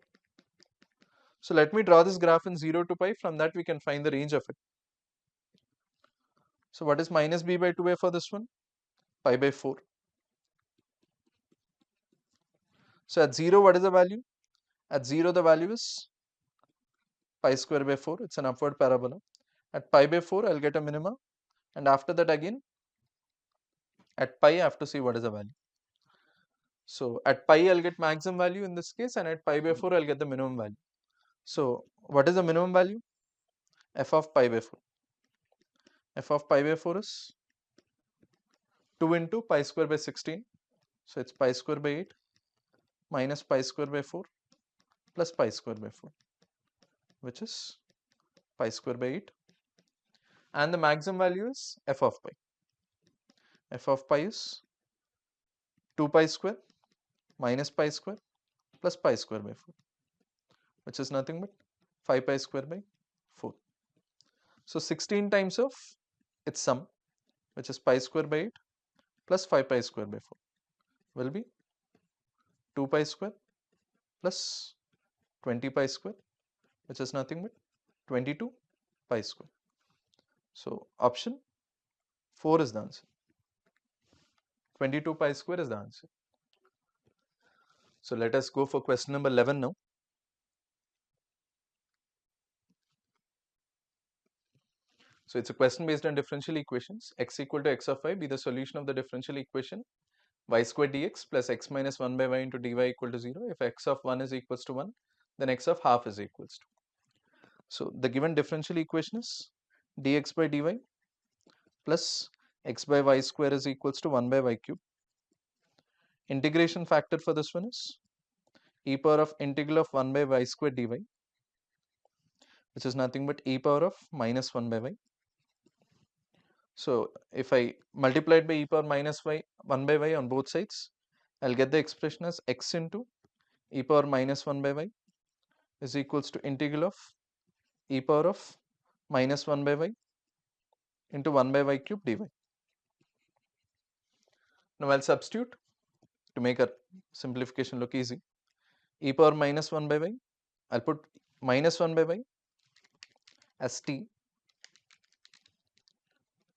So let me draw this graph in 0 to pi. From that we can find the range of it. So what is minus b by 2a for this one? Pi by 4. So at 0 what is the value? At 0 the value is pi square by 4. It's an upward parabola. At pi by 4 I'll get a minima, and after that again at pi I have to see what is the value. So at pi I'll get maximum value in this case, and at pi by 4 I'll get the minimum value. So what is the minimum value? F of pi by 4. F of pi by 4 is 2 into pi square by 16. So it's pi square by 8 minus pi square by 4 plus pi square by 4, which is pi square by 8. And the maximum value is f of pi. F of pi is 2 pi square minus pi square plus pi square by 4, which is nothing but 5 pi square by 4. So 16 times of its sum, which is pi square by 8 plus 5 pi square by 4, will be 2 pi square plus 20 pi square, which is nothing but 22 pi square. So option 4 is the answer. 22 pi square is the answer. So let us go for question number 11 now. So it's a question based on differential equations. X equal to x of y be the solution of the differential equation y square dx plus x minus 1 by y into dy equal to 0. If x of 1 is equals to 1, then x of half is equals to. So the given differential equation is dx by dy plus x by y square is equals to 1 by y cube. Integration factor for this one is e power of integral of 1 by y square dy, which is nothing but e power of minus 1 by y. So if I multiply it by e power minus y 1 by y on both sides, I'll get the expression as x into e power minus 1 by y is equals to integral of e power of minus 1 by y into 1 by y cube dy. Now I'll substitute to make our simplification look easy. E power minus 1 by y, I'll put minus 1 by y as t,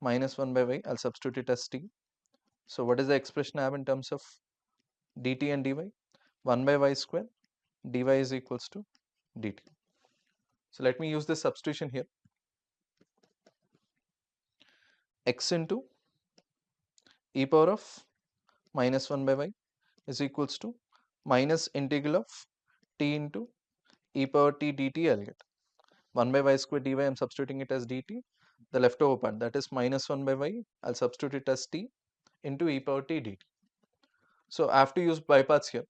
minus 1 by y, I'll substitute it as t. So what is the expression I have in terms of dt and dy? 1 by y square dy is equals to dt. So let me use this substitution here. X into e power of minus 1 by y is equals to minus integral of t into e power t dt. I'll get 1 by y square dy, I'm substituting it as dt. The leftover part, that is minus 1 by y, I'll substitute it as t into e power t dt. So I have to use by parts here.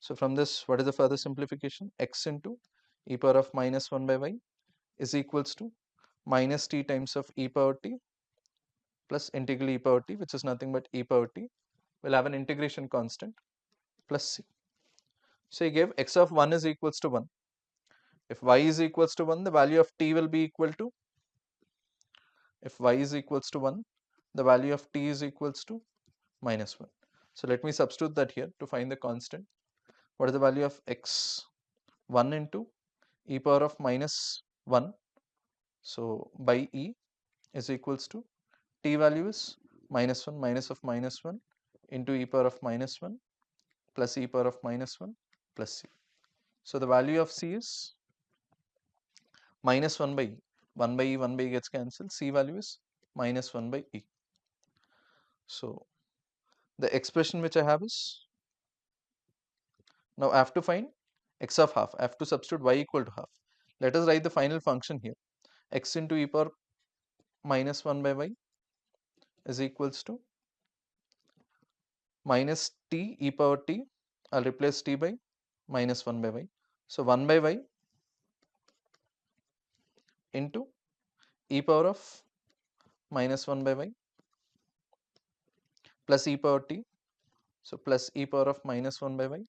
So from this, what is the further simplification? X into e power of minus 1 by y is equals to minus t times of e power t plus integral e power t, which is nothing but e power t. We'll have an integration constant plus c. So you gave x of 1 is equals to 1. If y is equals to 1, the value of t will be equal to, if y is equals to 1, the value of t is equals to minus 1. So let me substitute that here to find the constant. What is the value of x? 1 into e power of minus 1. So by e is equals to t value is minus 1 minus of minus 1 into e power of minus 1 plus e power of minus 1 plus c. So the value of c is minus 1 by e. 1 by e, 1 by e gets cancelled. C value is minus 1 by e. So the expression which I have is, now I have to find x of half. I have to substitute y equal to half. Let us write the final function here. X into e power minus 1 by y is equals to minus t e power t. I'll replace t by minus 1 by y. So 1 by y into e power of minus 1 by y plus e power t. So plus e power of minus 1 by y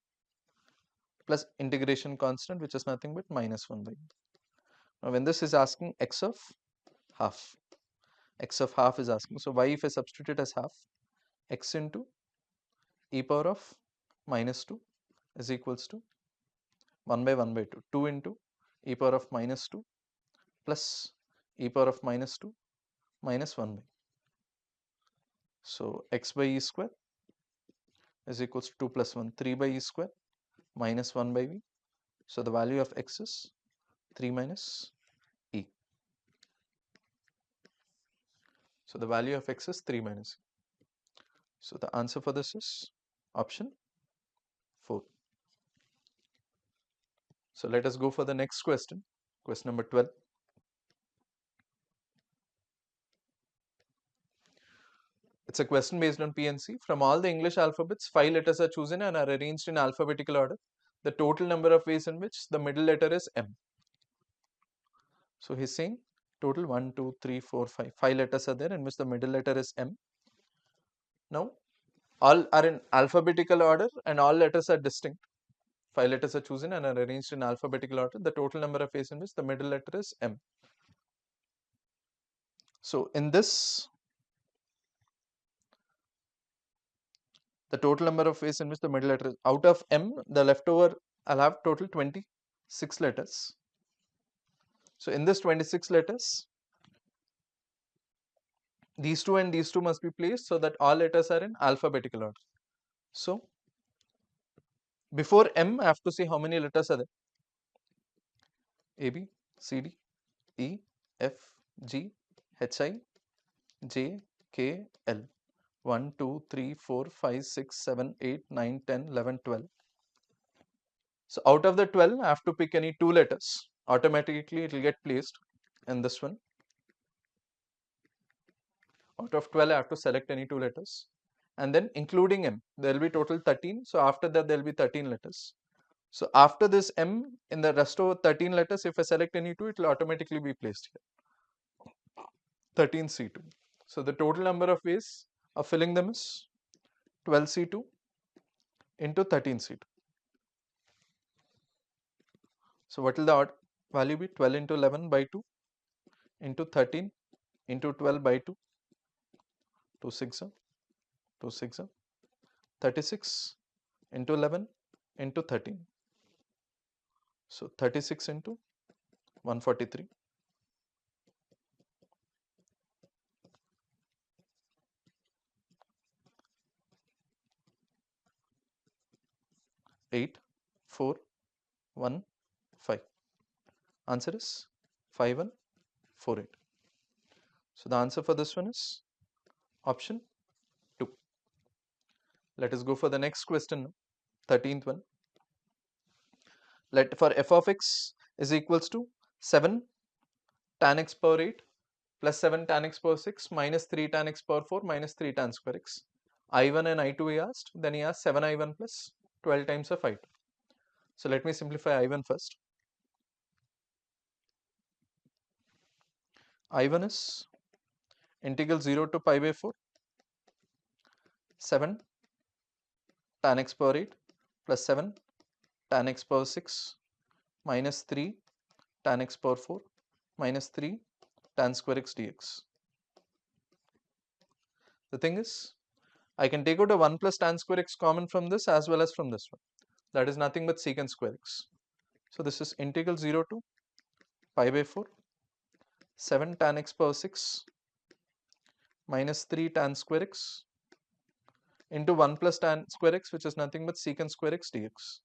plus integration constant, which is nothing but minus 1 by y. Now when this is asking x of half, x of half is asking. So y, if I substitute it as half, x into e power of minus 2 is equals to 1 by 1 by 2. 2 into e power of minus 2 plus e power of minus 2 minus 1 by. So x by e square is equals to 2 plus 1, 3 by e square minus 1 by v. So the value of x is 3 minus e. So the value of x is 3 minus e. So the answer for this is option 4. So let us go for the next question, question number 12. It's a question based on PNC. From all the English alphabets, 5 letters are chosen and are arranged in alphabetical order. The total number of ways in which the middle letter is M. So he's saying total 1, 2, 3, 4, 5. 5 letters are there in which the middle letter is M. Now all are in alphabetical order and all letters are distinct. 5 letters are chosen and are arranged in alphabetical order. The total number of ways in which the middle letter is M. So in this, the total number of ways in which the middle letter is, out of M, the leftover, I'll have total 26 letters. So in this 26 letters, these two and these two must be placed so that all letters are in alphabetical order. So before M, I have to see how many letters are there. A, B, C, D, E, F, G, H, I, J, K, L. 1, 2, 3, 4, 5, 6, 7, 8, 9, 10, 11, 12. So out of the 12, I have to pick any 2 letters. Automatically it will get placed in this one. Out of 12, I have to select any 2 letters. And then including M, there will be total 13. So after that, there will be 13 letters. So after this M, in the rest of 13 letters, if I select any 2, it will automatically be placed here. 13C2. So the total number of ways of filling them is 12C2 into 13C2. So what will the value be? 12 into 11 by 2 into 13 into 12 by 2, 2 6, 2 6, 36 into 11 into 13. So 36 into 143. 8, 4, 1, 5. Answer is 5148. So the answer for this one is option 2. Let us go for the next question now, 13th one. Let for f of x is equals to 7 tan x power 8 plus 7 tan x power 6 minus 3 tan x power 4 minus 3 tan square x. I1 and I2 he asked, then he asked 7I1 plus 12 times of I2. So let me simplify I1 first. I1 is integral 0 to pi by 4, 7 tan x power 8 plus 7 tan x power 6 minus 3 tan x power 4 minus 3 tan square x dx. The thing is, I can take out a 1 plus tan square x common from this as well as from this one. That is nothing but secant square x. So this is integral 0 to pi by 4, 7 tan x power 6 minus 3 tan square x into 1 plus tan square x, which is nothing but secant square x dx.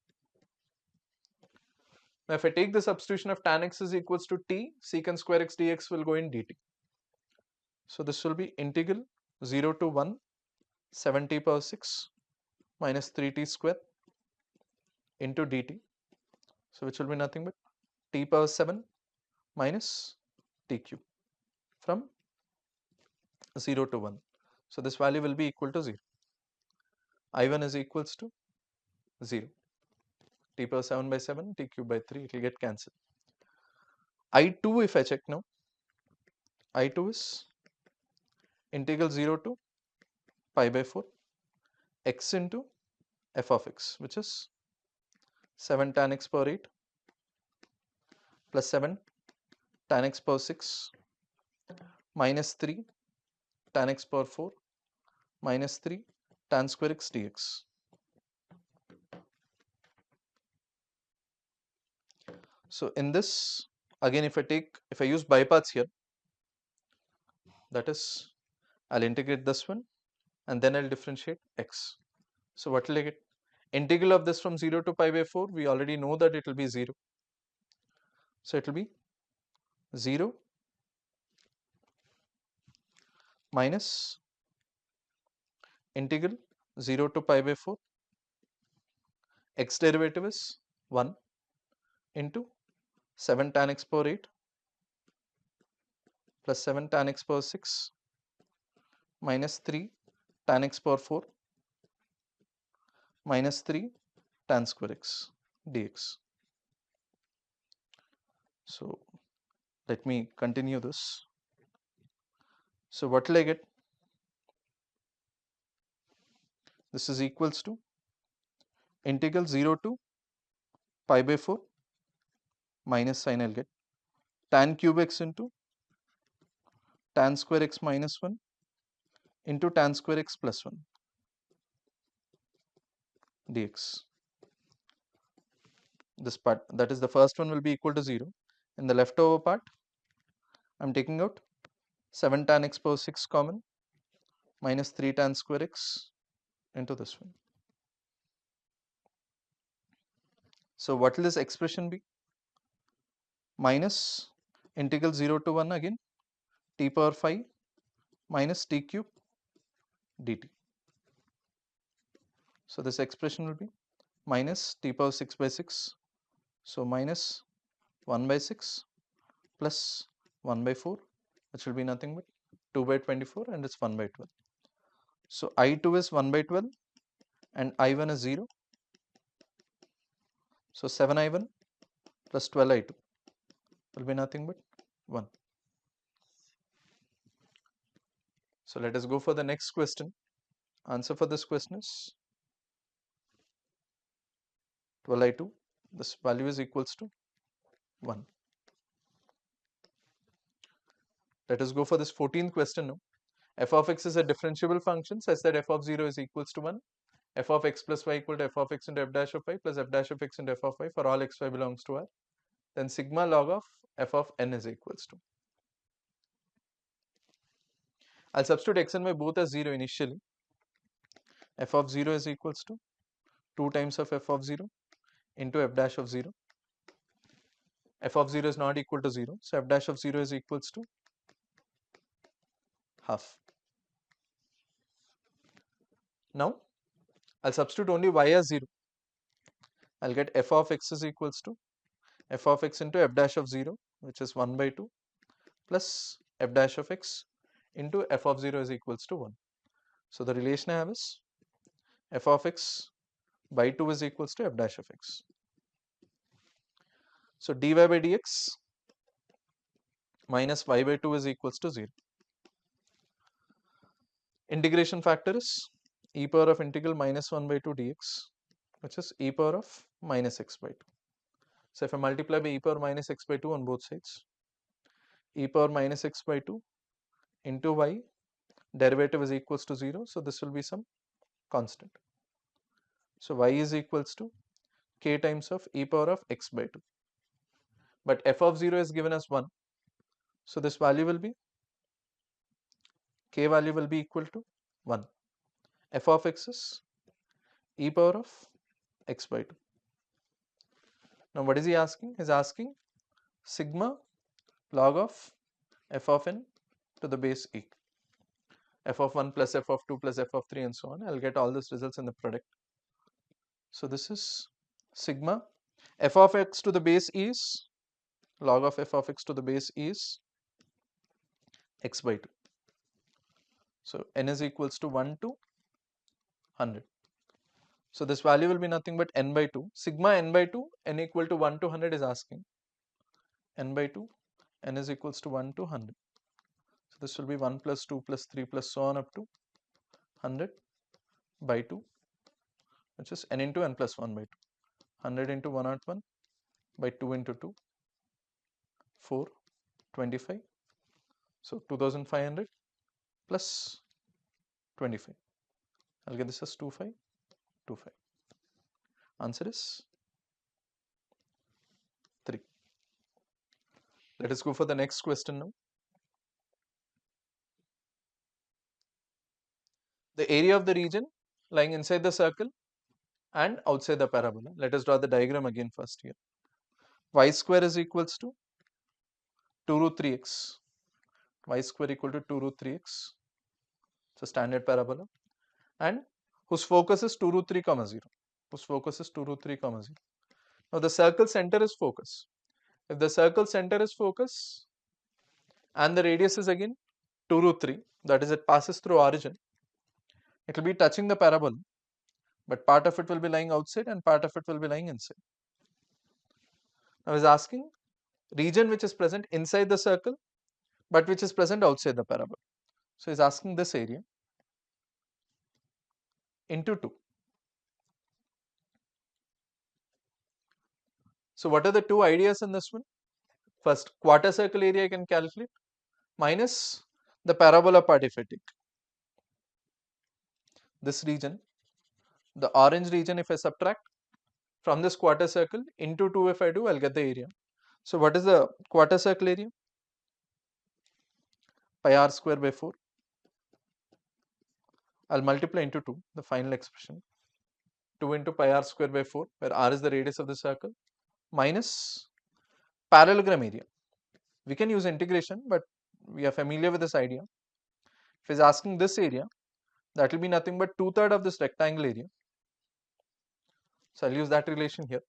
Now if I take the substitution of tan x is equals to t, secant square x dx will go in dt. So this will be integral 0 to 1, 7t power 6 minus 3t square into dt. So which will be nothing but t power 7 minus t cube from 0 to 1. So this value will be equal to 0. I1 is equals to 0. T power 7 by 7, t cube by 3, it will get cancelled. I2 if I check now, I2 is integral 0 to pi by 4 x into f of x, which is 7 tan x power 8 plus 7 tan x power 6 minus 3 tan x power 4 minus 3 tan square x dx. So in this, again if I use by parts here, that is, I'll integrate this one and then I'll differentiate x. So what will I get? Integral of this from 0 to pi by 4, we already know that it will be 0. So it will be 0 minus integral 0 to pi by 4, x derivative is 1 into 7 tan x power 8 plus 7 tan x power 6 minus 3 tan x power 4 minus 3 tan square x dx. So let me continue this. So what will I get? This is equals to integral 0 to pi by 4 minus sign I'll get tan cube x into tan square x minus 1 into tan square x plus 1 dx. This part, that is the first one, will be equal to 0. In the leftover part, I am taking out 7 tan x power 6 common minus 3 tan square x into this one. So what will this expression be? Minus integral 0 to 1 again t power 5 minus t cube dt. So this expression will be minus t power 6 by 6. So minus 1 by 6 plus 1 by 4, which will be nothing but 2 by 24 and it's 1 by 12. So I2 is 1 by 12 and I1 is 0. So 7I1 plus 12I2 will be nothing but 1. So let us go for the next question. Answer for this question is 12I2. This value is equals to 1. Let us go for this 14th question now. F of x is a differentiable function such that f of 0 is equals to 1. F of x plus y equal to f of x into f dash of y plus f dash of x into f of y for all xy belongs to R. Then sigma log of f of n is equals to. I'll substitute x and y both as 0 initially. F of 0 is equals to 2 times of f of 0 into f dash of 0. F of 0 is not equal to 0. So f dash of 0 is equals to half. Now I'll substitute only y as 0. I'll get f of x is equals to f of x into f dash of 0, which is 1 by 2, plus f dash of x into f of 0 is equals to 1. So the relation I have is f of x by 2 is equals to f dash of x. So dy by dx minus y by 2 is equals to 0. Integration factor is e power of integral minus 1 by 2 dx, which is e power of minus x by 2. So if I multiply by e power minus x by 2 on both sides, e power minus x by 2 into y, derivative is equals to 0. So this will be some constant. So y is equals to k times of e power of x by 2. But f of 0 is given as 1. So this value will be, k value will be equal to 1. F of x is e power of x by 2. Now what is he asking? He is asking sigma log of f of n to the base e. F of 1 plus f of 2 plus f of 3 and so on. I will get all these results in the product. So this is sigma f of x to the base e is log of f of x to the base e is x by 2. So n is equals to 1 to 100. So this value will be nothing but n by 2. Sigma n by 2, n equal to 1 to 100 is asking. N by 2, n is equals to 1 to 100. So this will be 1 plus 2 plus 3 plus so on up to 100 by 2, which is n into n plus 1 by 2. 100 into 101 by 2 into 2, 4, 25. So 2500 plus 25. I'll get this as 2525. Answer is 3. Let us go for the next question now. The area of the region lying inside the circle and outside the parabola. Let us draw the diagram again first here. Y square is equals to 2 root 3x. Y square equal to 2 root 3x. It's a standard parabola. And whose focus is 2 root 3 comma 0. Whose focus is 2 root 3 comma 0. Now the circle center is focus. If the circle center is focus and the radius is again 2 root 3, that is it passes through origin, it will be touching the parabola, but part of it will be lying outside and part of it will be lying inside. Now is asking region which is present inside the circle but which is present outside the parabola. So is asking this area into 2. So what are the two ideas in this one? First, quarter circle area I can calculate minus the parabola part if I take. This region, the orange region, if I subtract from this quarter circle into 2 if I do, I'll get the area. So what is the quarter circle area? Pi r square by 4. I'll multiply into 2, the final expression. 2 into pi r square by 4, where r is the radius of the circle, minus parallelogram area. We can use integration, but we are familiar with this idea. If he's asking this area, that will be nothing but 2/3 of this rectangle area. So I'll use that relation here.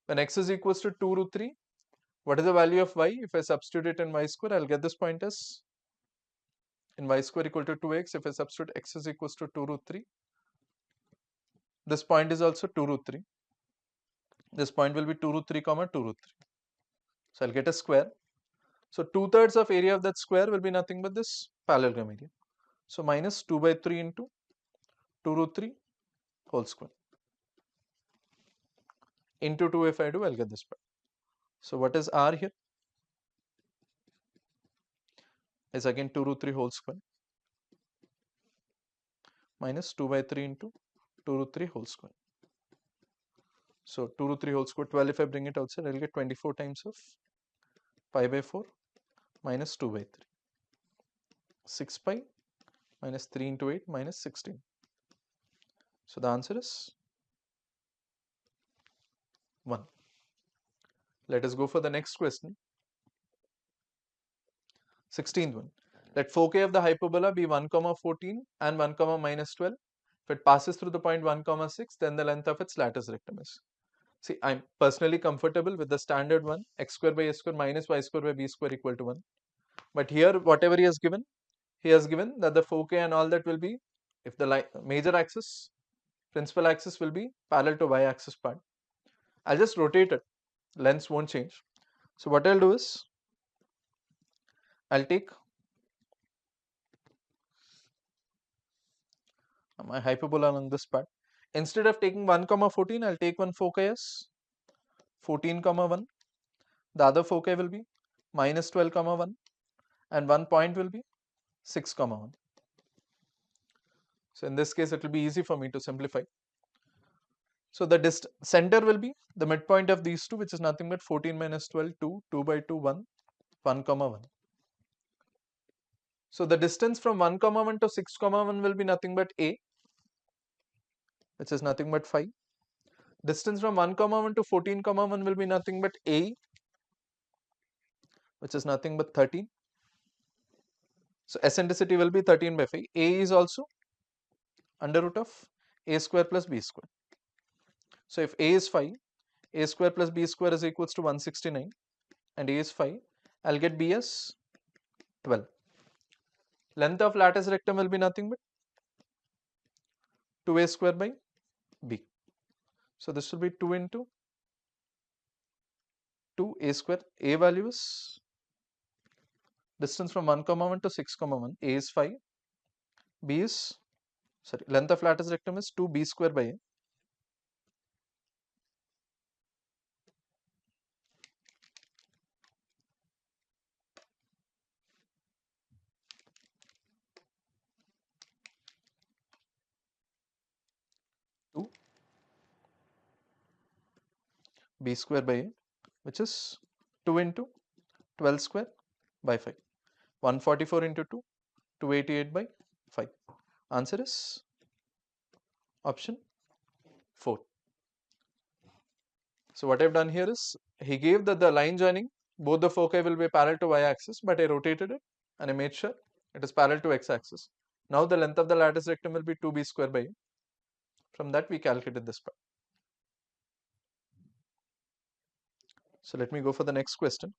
When x is equals to 2 root 3, what is the value of y? If I substitute it in y square, I'll get this point as in y square equal to 2x, if I substitute x is equals to 2 root 3, this point is also 2 root 3. This point will be 2 root 3 comma 2 root 3. So I'll get a square. So 2/3 of area of that square will be nothing but this parallelogram area. So minus 2 by 3 into 2 root 3 whole square into 2 if I do, I'll get this part. So what is r here? Is again 2 root 3 whole square minus 2 by 3 into 2 root 3 whole square. So 2 root 3 whole square, 12 if I bring it outside, I'll get 24 times of pi by 4 minus 2 by 3. 6 pi minus 3 into 8 minus 16. So the answer is 1. Let us go for the next question. 16th one. Let foci of the hyperbola be 1 comma 14 and 1 comma minus 12. If it passes through the point 1 comma 6, then the length of its lattice rectum is. See, I'm personally comfortable with the standard one, x square by a square minus y square by b square equal to 1. But here, whatever he has given that the foci and all that will be, if the major axis, principal axis will be parallel to y axis part. I'll just rotate it, lengths won't change. So what I'll do is, I'll take my hyperbola along this part. Instead of taking 1 comma 14, I'll take one foci as 14 comma 1. The other foci will be minus 12 comma 1 and one point will be 6 comma 1. So in this case, it will be easy for me to simplify. So the center will be the midpoint of these two, which is nothing but 14 minus 12, 2, 2 by 2, 1, 1 comma 1. So the distance from 1 comma 1 to 6 comma 1 will be nothing but a, which is nothing but 5. Distance from 1 comma 1 to 14 comma 1 will be nothing but a, which is nothing but 13. So eccentricity will be 13 by 5. A is also under root of a square plus b square. So if a is 5, a square plus b square is equals to 169 and a is 5, I'll get b as 12. Length of lattice rectum will be nothing but 2a square by b. So this will be 2 into 2a square. A value is distance from 1 comma 1 to 6 comma 1. A is 5. B is, length of lattice rectum is 2b square by a. B square by a, which is 2 into 12 square by 5. 144 into 2, 288 by 5. Answer is option 4. So what I've done here is, he gave that the line joining both the foci will be parallel to y-axis, but I rotated it and I made sure it is parallel to x-axis. Now the length of the lattice rectum will be 2b square by a. From that we calculated this part. So let me go for the next question.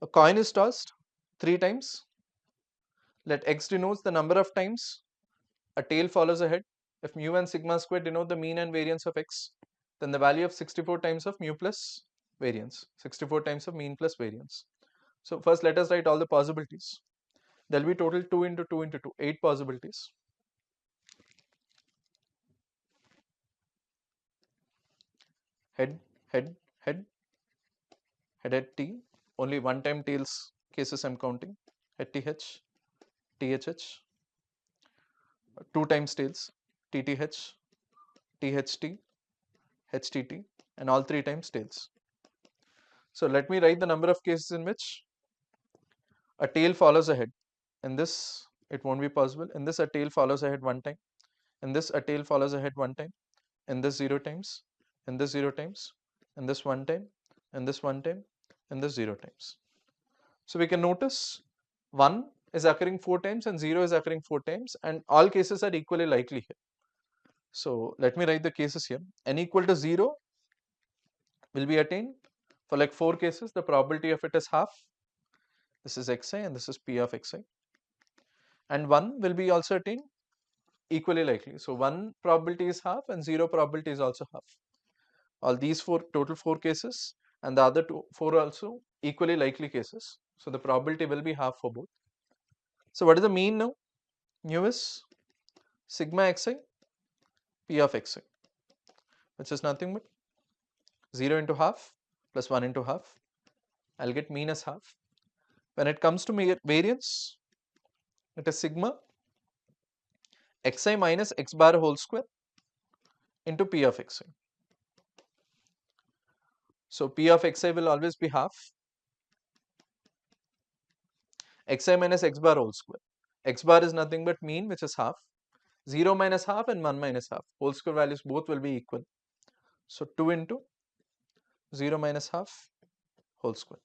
A coin is tossed 3 times. Let x denotes the number of times a tail follows a head. If mu and sigma square denote the mean and variance of x, then the value of 64 times of mu plus variance, 64 times of mean plus variance. So first let us write all the possibilities. There will be total 2 into 2 into 2, 8 possibilities. Head, head, head, head at t, only one time tails cases I'm counting, head th, thh, 2 times tails, tth, tht, htt, and all 3 times tails. So let me write the number of cases in which a tail follows a head. In this, it won't be possible. In this, a tail follows a head 1 time. In this, a tail follows a head 1 time. In this, 0 times. In this, 0 times. In this, 1 time. In this, 1 time. In this, 0 times. So we can notice 1 is occurring 4 times and 0 is occurring 4 times, and all cases are equally likely here. So let me write the cases here. N equal to 0 will be attained for like 4 cases. The probability of it is half. This is xi and this is p of xi. And 1 will be also attained equally likely. So 1 probability is half and 0 probability is also half. All these total 4 cases and the other 4 also equally likely cases. So the probability will be half for both. So what is the mean now? Mu is sigma xi p of xi, which is nothing but 0 into half plus 1 into half. I'll get mean as half. When it comes to variance, it is sigma xi minus x bar whole square into p of xi. So p of xi will always be half xi minus x bar whole square. X bar is nothing but mean, which is half. 0 minus half and 1 minus half. Whole square values both will be equal. So 2 into 0 minus half whole square.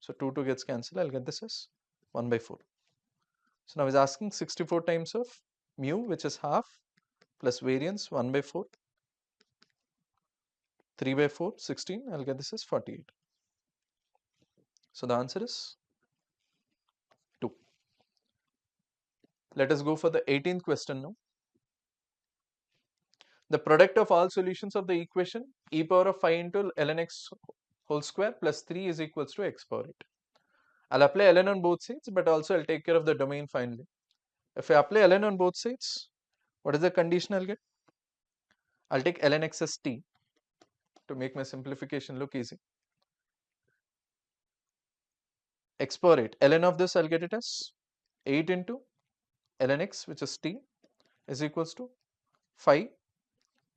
So 2 gets cancelled. I'll get this as 1 by 4. So now he's asking 64 times of mu, which is half, plus variance 1 by 4. 3 by 4, 16. I'll get this as 48. So the answer is 2. Let us go for the 18th question now. The product of all solutions of the equation e power of 5 into ln x whole square plus 3 is equals to x power 8. I'll apply ln on both sides, but also I'll take care of the domain finally. If I apply ln on both sides, what is the condition I'll get? I'll take ln x as t to make my simplification look easy. X power 8. Ln of this I'll get it as 8 into ln x, which is t, is equals to 5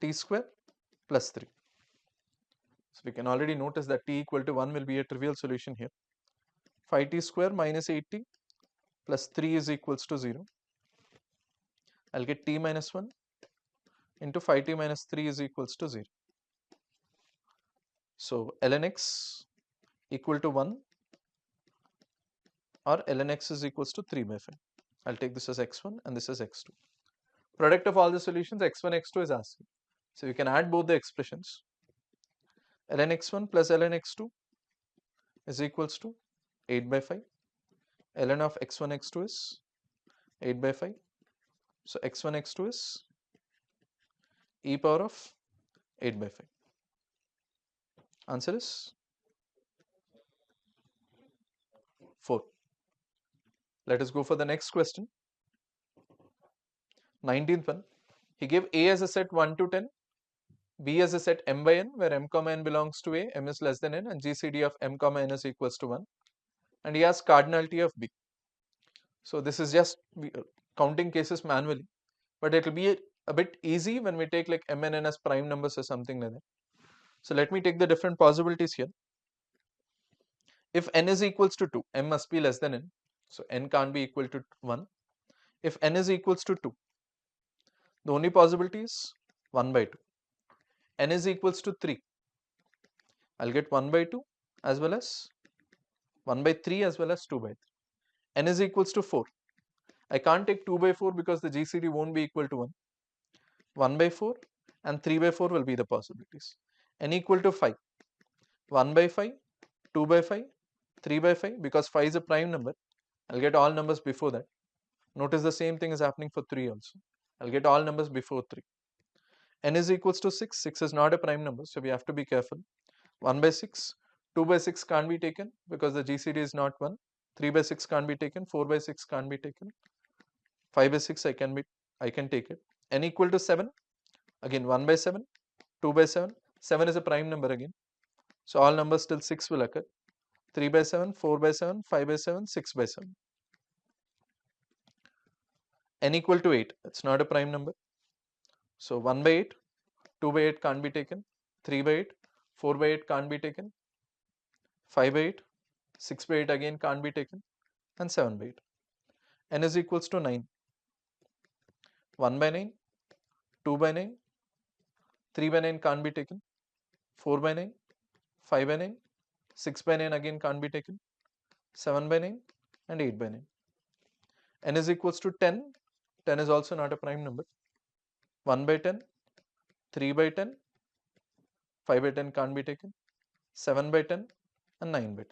t square plus 3. So we can already notice that t equal to 1 will be a trivial solution here. 5t square minus 8t plus 3 is equals to 0. I'll get t minus 1 into 5t minus 3 is equals to 0. So ln x equal to 1 or ln x is equals to 3 by 5. I'll take this as x1 and this as x2. Product of all the solutions x1, x2 is asking. So you can add both the expressions. Ln x1 plus ln x2 is equals to 8 by 5. Ln of x1, x2 is 8 by 5. So x1, x2 is e power of 8 by 5. Answer is 4. Let us go for the next question. 19th one. He gave A as a set 1 to 10, B as a set m by n, where m comma n belongs to A, m is less than n, and GCD of m comma n is equals to 1. And he has cardinality of B. So this is just counting cases manually, but it will be a bit easy when we take like m and n as prime numbers or something like that. So let me take the different possibilities here. If n is equals to 2, m must be less than n. So n can't be equal to 1. If n is equals to 2, the only possibility is 1 by 2. N is equals to 3. I'll get 1 by 2 as well as 1 by 3 as well as 2 by 3. N is equals to 4. I can't take 2 by 4 because the GCD won't be equal to 1. 1 by 4 and 3 by 4 will be the possibilities. N equal to 5. 1 by 5, 2 by 5, 3 by 5, because 5 is a prime number. I'll get all numbers before that. Notice the same thing is happening for 3 also. I'll get all numbers before 3. N is equals to 6. 6 is not a prime number, so we have to be careful. 1 by 6, 2 by 6 can't be taken because the GCD is not 1. 3 by 6 can't be taken, 4 by 6 can't be taken. 5 by 6 I can take it. N equal to 7. Again 1 by 7, 2 by 7. 7 is a prime number again. So all numbers till 6 will occur. 3 by 7, 4 by 7, 5 by 7, 6 by 7. N equal to 8. It's not a prime number. So 1 by 8, 2 by 8 can't be taken. 3 by 8, 4 by 8 can't be taken. 5 by 8, 6 by 8 again can't be taken. And 7 by 8. N is equals to 9. 1 by 9, 2 by 9, 3 by 9 can't be taken. 4 by 9, 5 by 9, 6 by 9 again can't be taken. 7 by 9 and 8 by 9. N is equals to 10. 10 is also not a prime number. 1 by 10, 3 by 10, 5 by 10 can't be taken, 7 by 10 and 9 by 10.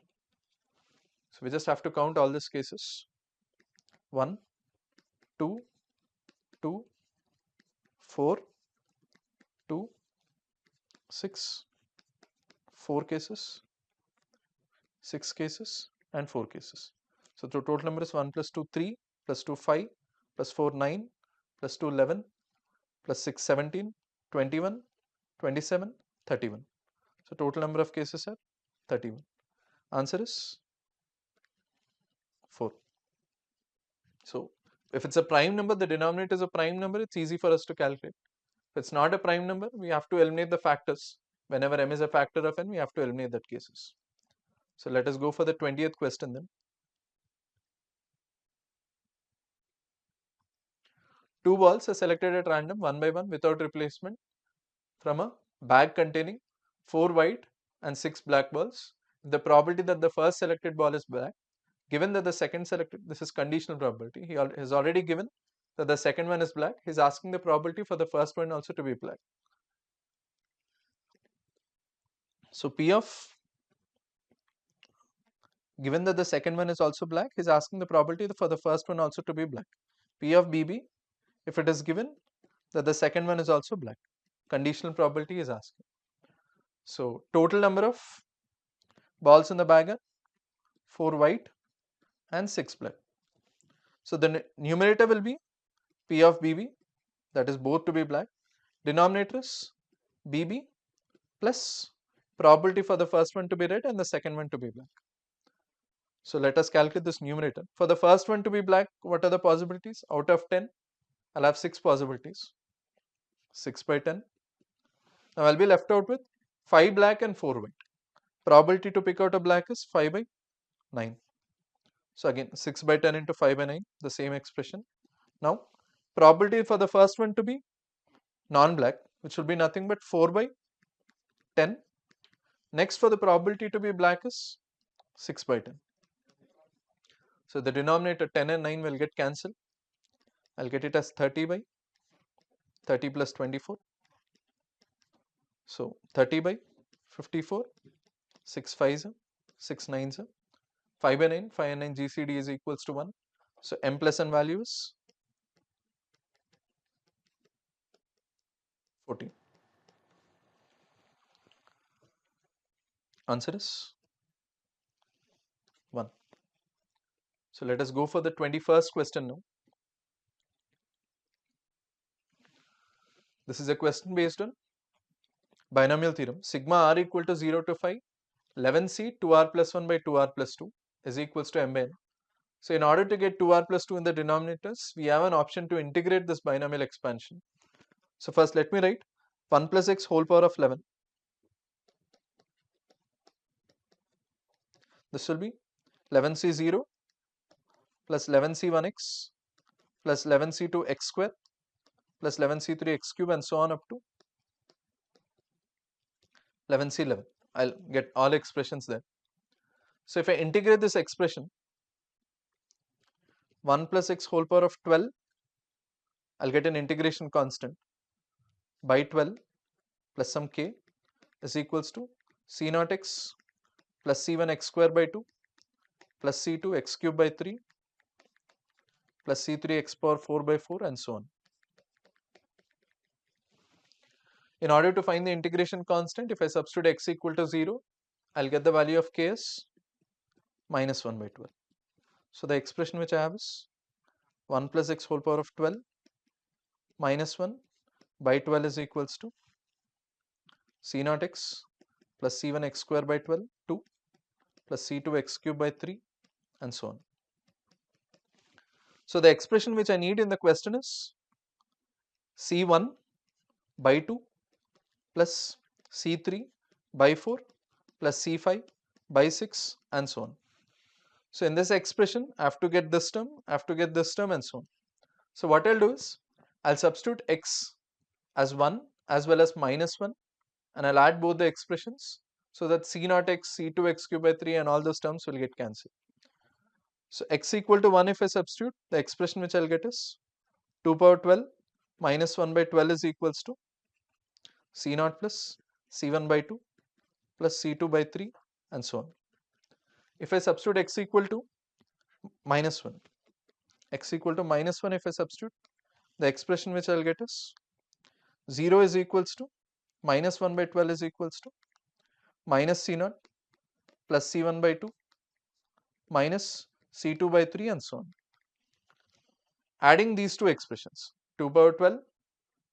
So we just have to count all these cases. 1, 2, 2, 4, 2, 6, 4 cases, 6 cases and 4 cases. So the total number is 1 plus 2 3 plus 2 5 plus 4 9 plus 2 11 plus 6 17 21 27 31. So total number of cases are 31. Answer is 4. So if it's a prime number, the denominator is a prime number, it's easy for us to calculate. If it's not a prime number, we have to eliminate the factors. Whenever m is a factor of n, we have to eliminate that cases. So let us go for the 20th question then. Two balls are selected at random one by one without replacement from a bag containing 4 white and 6 black balls. The probability that the first selected ball is black, given that the second selected, this is conditional probability, he has already given that the second one is black, he is asking the probability for the first one also to be black. So P of, given that the second one is also black, he is asking the probability for the first one also to be black. P of BB, if it is given that the second one is also black, conditional probability is asking. So total number of balls in the bag are 4 white and 6 black. So the numerator will be P of BB, that is both to be black. Denominator is BB plus probability for the first one to be red and the second one to be black. So let us calculate this numerator. For the first one to be black, what are the possibilities? Out of 10, I'll have 6 possibilities. 6 by 10. Now I'll be left out with 5 black and 4 white. Probability to pick out a black is 5 by 9. So again 6 by 10 into 5 by 9, the same expression. Now probability for the first one to be non-black, which will be nothing but 4 by 10. Next, for the probability to be black is 6 by 10. So the denominator 10 and 9 will get cancelled. I'll get it as 30 by 30 plus 24. So 30 by 54, 6 5s, 6 9s, 5 by 9, 5 and 9 GCD is equals to 1. So m plus n value is 14. Answer is 1. So let us go for the 21st question now. This is a question based on binomial theorem. Sigma r equal to 0 to 5, 11c 2r plus 1 by 2r plus 2 is equals to m by n. So in order to get 2r plus 2 in the denominators, we have an option to integrate this binomial expansion. So first let me write 1 plus x whole power of 11. This will be 11c0 plus 11c1x plus 11c2x square plus 11c3x cube and so on up to 11c11. I'll get all expressions there. So if I integrate this expression, 1 plus x whole power of 12, I'll get an integration constant by 12 plus some k is equals to c naught x plus c1x square by 2 plus c2 x cube by 3 plus c3 x power 4 by 4 and so on. In order to find the integration constant, if I substitute x equal to 0, I'll get the value of k as minus 1 by 12. So the expression which I have is 1 plus x whole power of 12 minus 1 by 12 is equals to c naught x plus c1 x square by 12, 2 plus c2 x cube by 3 and so on. So the expression which I need in the question is c1 by 2 plus c3 by 4 plus c5 by 6 and so on. So in this expression, I have to get this term, I have to get this term and so on. So what I'll do is, I'll substitute x as 1 as well as minus 1 and I'll add both the expressions so that c naught x, c2 x cube by 3 and all those terms will get cancelled. So x equal to 1 if I substitute, the expression which I'll get is 2 power 12 minus 1 by 12 is equals to C naught plus C1 by 2 plus C2 by 3 and so on. If I substitute x equal to minus 1, x equal to minus 1 if I substitute, the expression which I will get is 0 is equals to minus 1 by 12 is equals to minus C naught plus C1 by 2 minus C2 by 3 and so on. Adding these two expressions, 2 power 12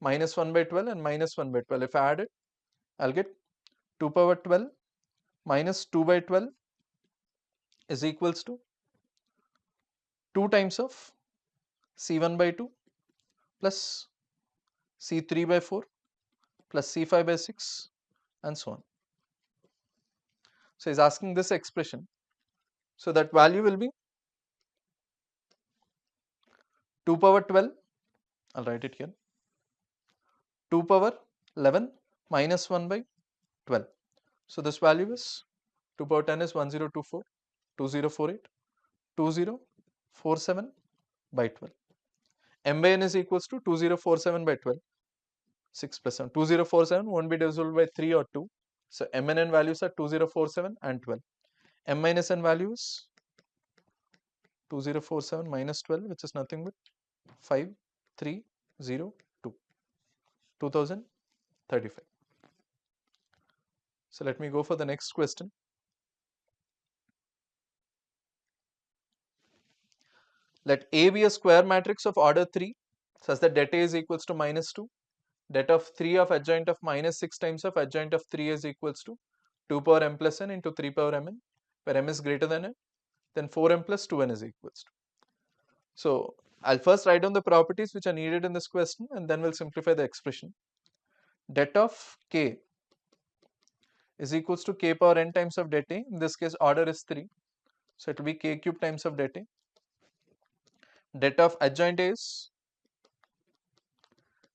minus 1 by 12 and minus 1 by 12, if I add it, I'll get 2 power 12 minus 2 by 12 is equals to 2 times of C1 by 2 plus C3 by 4 plus C5 by 6 and so on. So he's asking this expression. So that value will be 2 power 12, I'll write it here, 2 power 11 minus 1 by 12. So this value is 2 power 10 is 1024, 2048, 2047 by 12. M by n is equals to 2047 by 12, 6 plus 7. 2047 won't be divisible by 3 or 2. So m and n values are 2047 and 12. M minus n value is 2047 minus 12, which is nothing but 5302, 2035. So let me go for the next question. Let A be a square matrix of order 3 such that det A is equals to minus 2. Det of 3 of adjoint of minus 6 times of adjoint of 3 is equals to 2 power m plus n into 3 power mn, where m is greater than n, then 4m plus 2n is equals to. So I'll first write down the properties which are needed in this question and then we'll simplify the expression. Det of k is equals to k power n times of det A. In this case order is 3. So it will be k cube times of det A. Det of adjoint A is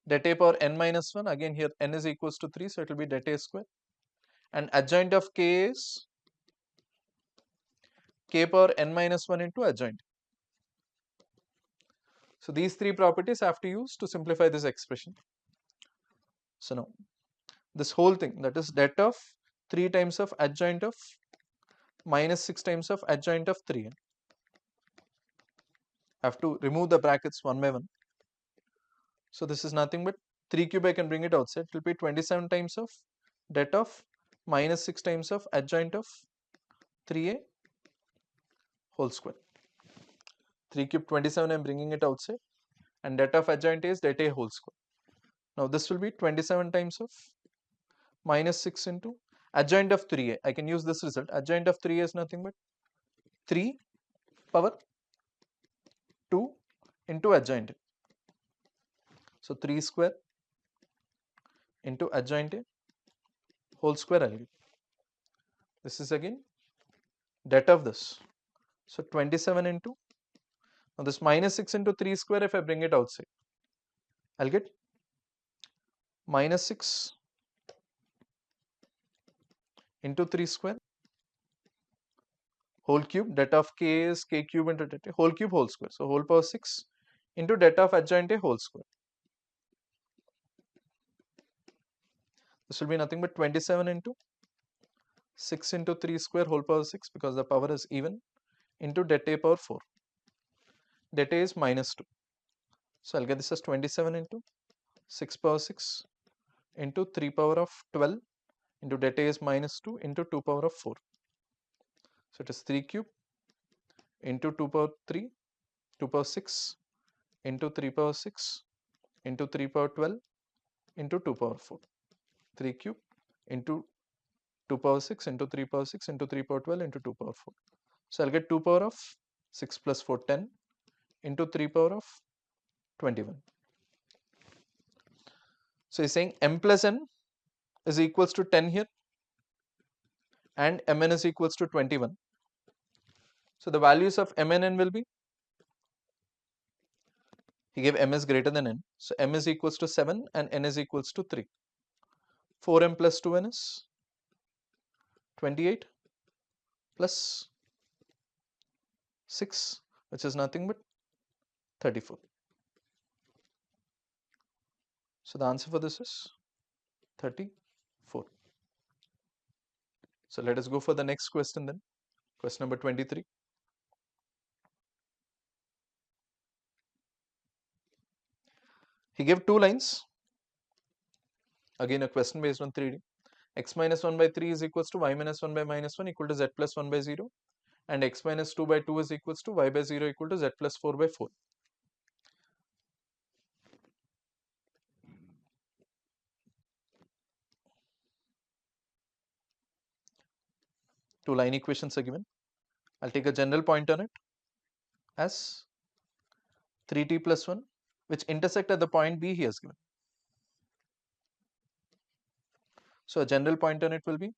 det A power n minus 1, again here n is equals to 3, so it will be det A square, and adjoint of k is k power n minus 1 into adjoint. So these three properties I have to use to simplify this expression. So now this whole thing, that is det of 3 times of adjoint of minus 6 times of adjoint of 3. I have to remove the brackets one by one. So this is nothing but 3 cube, I can bring it outside. It will be 27 times of det of minus 6 times of adjoint of 3a whole square. 3 cube 27, I am bringing it outside, and det of adjoint is det a whole square. Now this will be 27 times of minus 6 into adjoint of 3a. I can use this result. Adjoint of 3a is nothing but 3 power 2 into adjoint a. So 3 square into adjoint a whole square I'll get. This is again det of this. So 27 into, now this minus 6 into 3 square, if I bring it outside, I'll get minus 6 into 3 square whole cube. Det of k is k cube into det a whole cube whole square. So whole power 6 into det of adjoint a whole square. This will be nothing but 27 into 6 into 3 square whole power 6, because the power is even, into det a power 4. Det a is minus 2. So I'll get this as 27 into 6 power 6 into 3 power of 12 into det a is minus 2 into 2 power of 4. So it is 3 cube into 2 power 3, 2 power 6 into 3 power 6 into 3 power 12 into 2 power 4. 3 cube into 2 power 6 into 3 power 6 into 3 power 12 into 2 power 4. So I'll get 2 power of 6 plus 4, 10 into 3 power of 21. So he's saying m plus n is equals to 10 here and mn is equals to 21. So the values of m and n will be, he gave m is greater than n. So m is equals to 7 and n is equals to 3. 4m plus 2n is 28 plus 6, which is nothing but 34. So the answer for this is 34. So let us go for the next question then. Question number 23. He gave two lines. Again a question based on 3D. X minus 1 by 3 is equals to y minus 1 by minus 1 equal to z plus 1 by 0. And x minus 2 by 2 is equals to y by 0 equal to z plus 4 by 4. Two line equations are given. I'll take a general point on it as 3t plus 1, which intersect at the point B he has given. So a general point on it will be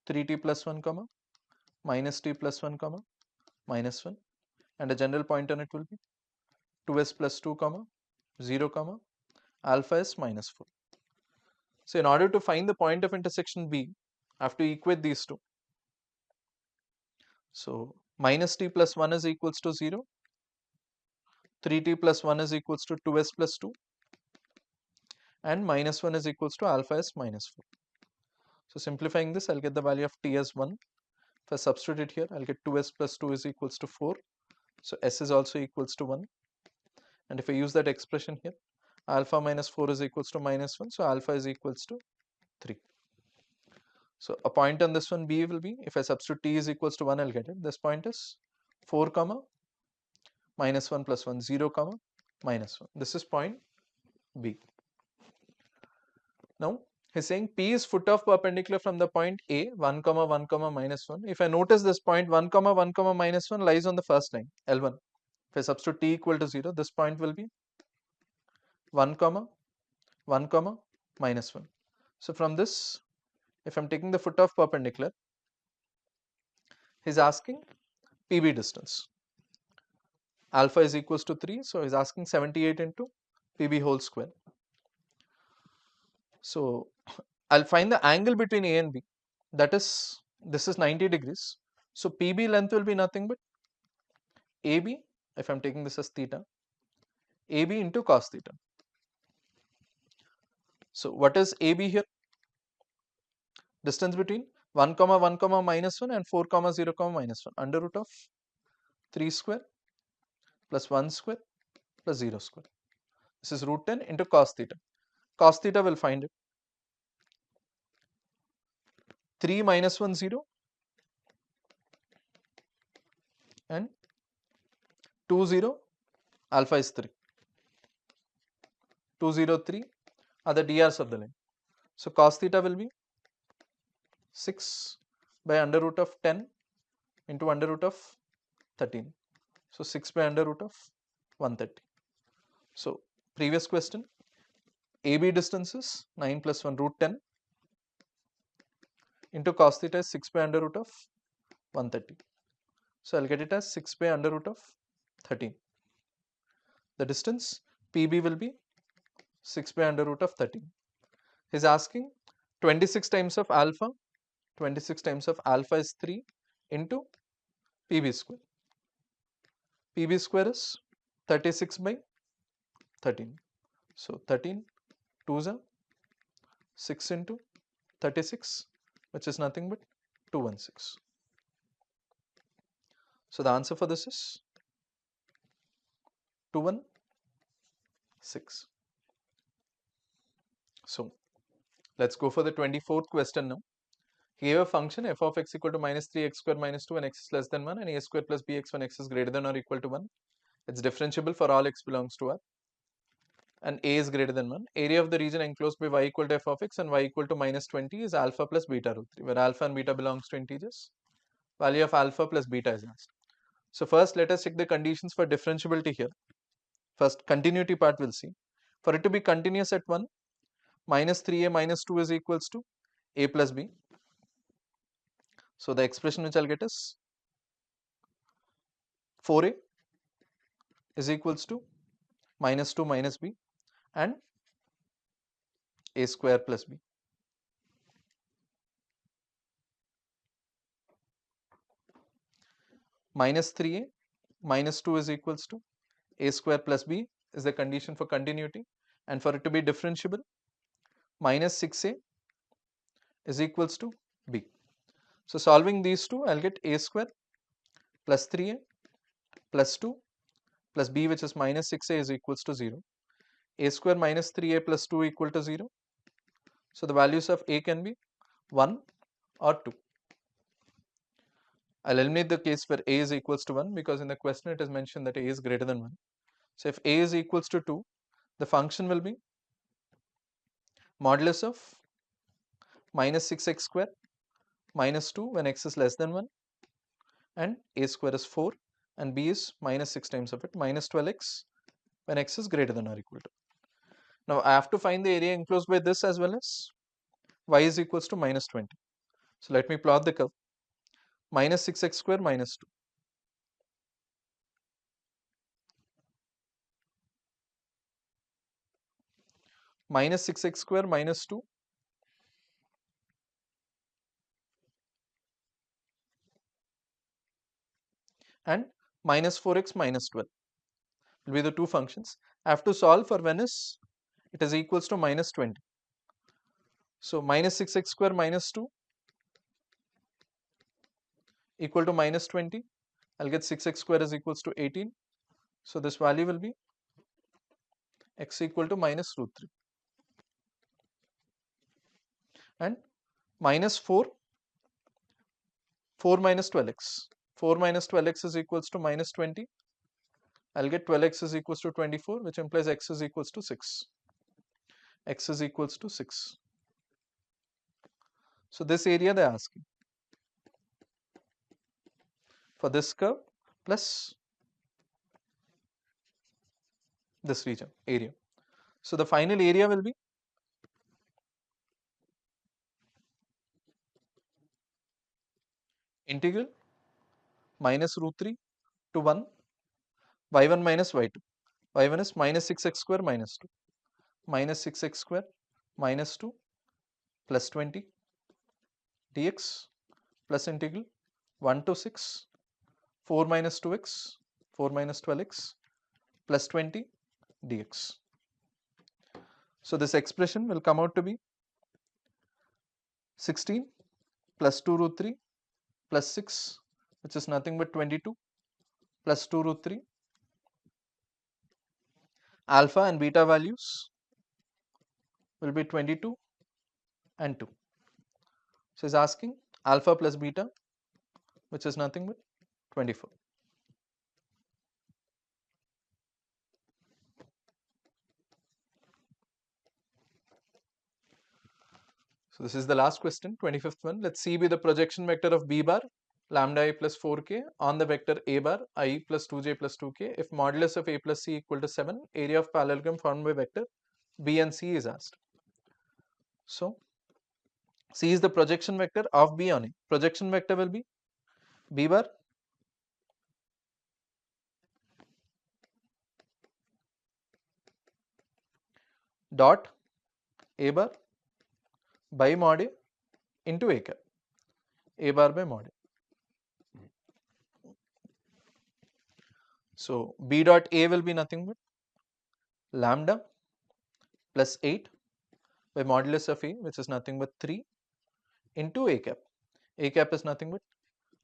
3t plus 1 comma minus t plus 1 comma minus 1, and a general point on it will be 2s plus 2 comma 0 comma alpha s minus 4. So in order to find the point of intersection B, I have to equate these two. So minus t plus 1 is equals to 0, 3t plus 1 is equals to 2s plus 2, and minus 1 is equals to alpha s minus 4. So simplifying this, I'll get the value of t as 1. If I substitute here, I'll get 2s plus 2 is equals to 4. So s is also equals to 1. And if I use that expression here, alpha minus 4 is equals to minus 1. So alpha is equals to 3. So a point on this one B will be, if I substitute t is equals to 1, I'll get it. This point is 4 comma minus 1 plus 1, 0 comma minus 1. This is point B. Now he's saying P is foot of perpendicular from the point A, 1 comma 1 comma minus 1. If I notice this point 1 comma 1 comma minus 1 lies on the first line, L1. If I substitute t equal to 0, this point will be 1 comma 1 comma minus 1. So from this, if I'm taking the foot of perpendicular, he's asking PB distance. Alpha is equals to 3, so he's asking 78 into PB whole square. So I'll find the angle between A and B, that is, this is 90 degrees. So PB length will be nothing but AB, if I'm taking this as theta, AB into cos theta. So what is AB here? Distance between 1 comma 1 comma minus 1 and 4 comma 0 comma minus 1, under root of 3 square plus 1 square plus 0 square. This is root 10 into cos theta. Cos theta will find it 3 minus 1 0 and 2 0, alpha is 3. 2 0 3 are the DRs of the line. So cos theta will be 6 by under root of 10 into under root of 13. So 6 by under root of 130. So previous question, AB distance is 9 plus 1 root 10 into cos theta is 6 by under root of 130. So I'll get it as 6 by under root of 13. The distance PB will be 6 by under root of 13. He's asking 26 times of alpha. 26 times of alpha is 3 into PB square. PB square is 36 by 13. So 13 2s are 6 into 36, which is nothing but 216. So the answer for this is 216. So let's go for the 24th question now. He gave a function f of x equal to minus 3x square minus 2 and x is less than 1 and a square plus bx when x is greater than or equal to 1. It's differentiable for all x belongs to R and a is greater than 1. Area of the region enclosed by y equal to f of x and y equal to minus 20 is alpha plus beta root 3, where alpha and beta belongs to integers. Value of alpha plus beta is asked. So first let us check the conditions for differentiability here. First continuity part we'll see. For it to be continuous at 1, minus 3a minus 2 is equals to a plus b. So the expression which I'll get is 4a is equals to minus 2 minus b and a square plus b. Minus 3a minus 2 is equals to a square plus b is the condition for continuity, and for it to be differentiable, minus 6a is equals to b. So solving these two, I'll get a square plus 3a plus 2 plus b, which is minus 6a, is equals to 0. A square minus 3a plus 2 equal to 0. So the values of a can be 1 or 2. I'll eliminate the case where a is equals to 1 because in the question it is mentioned that a is greater than 1. So if a is equals to 2, the function will be modulus of minus 6x square minus 2 when x is less than 1, and a square is 4 and b is minus 6 times of it, minus 12x when x is greater than or equal to. Now I have to find the area enclosed by this as well as y is equals to minus 20. So let me plot the curve. Minus 6x square minus 2. Minus 6x square minus 2 and minus 4x minus 12 will be the two functions. I have to solve for when is it is equals to minus 20. So minus 6x square minus 2 equal to minus 20. I'll get 6x square is equals to 18. So this value will be x equal to minus root 3. And minus 4 minus 12x. 4 minus 12x is equals to minus 20. I'll get 12x is equals to 24, which implies x is equals to 6. X is equals to 6. So this area they are asking for this curve plus this region area. So the final area will be integral minus root 3 to 1 y1 minus y2. y1 is minus 6x square minus 2. Minus 6x square minus 2 plus 20 dx plus integral 1 to 6 4 minus 2x 4 minus 12x plus 20 dx. So this expression will come out to be 16 plus 2 root 3 plus 6, which is nothing but 22 plus 2 root 3. Alpha and beta values will be 22 and 2. So it's asking alpha plus beta, which is nothing but 24. So this is the last question, 25th one. Let C be the projection vector of B bar lambda I plus 4k on the vector A bar I plus 2j plus 2k if modulus of A plus C equal to 7, area of parallelogram formed by vector B and C is asked. So C is the projection vector of B on A. Projection vector will be B bar dot A bar by mod A into A cap. A bar by mod A. So B dot A will be nothing but lambda plus 8 by modulus of A, which is nothing but 3 into A cap. A cap is nothing but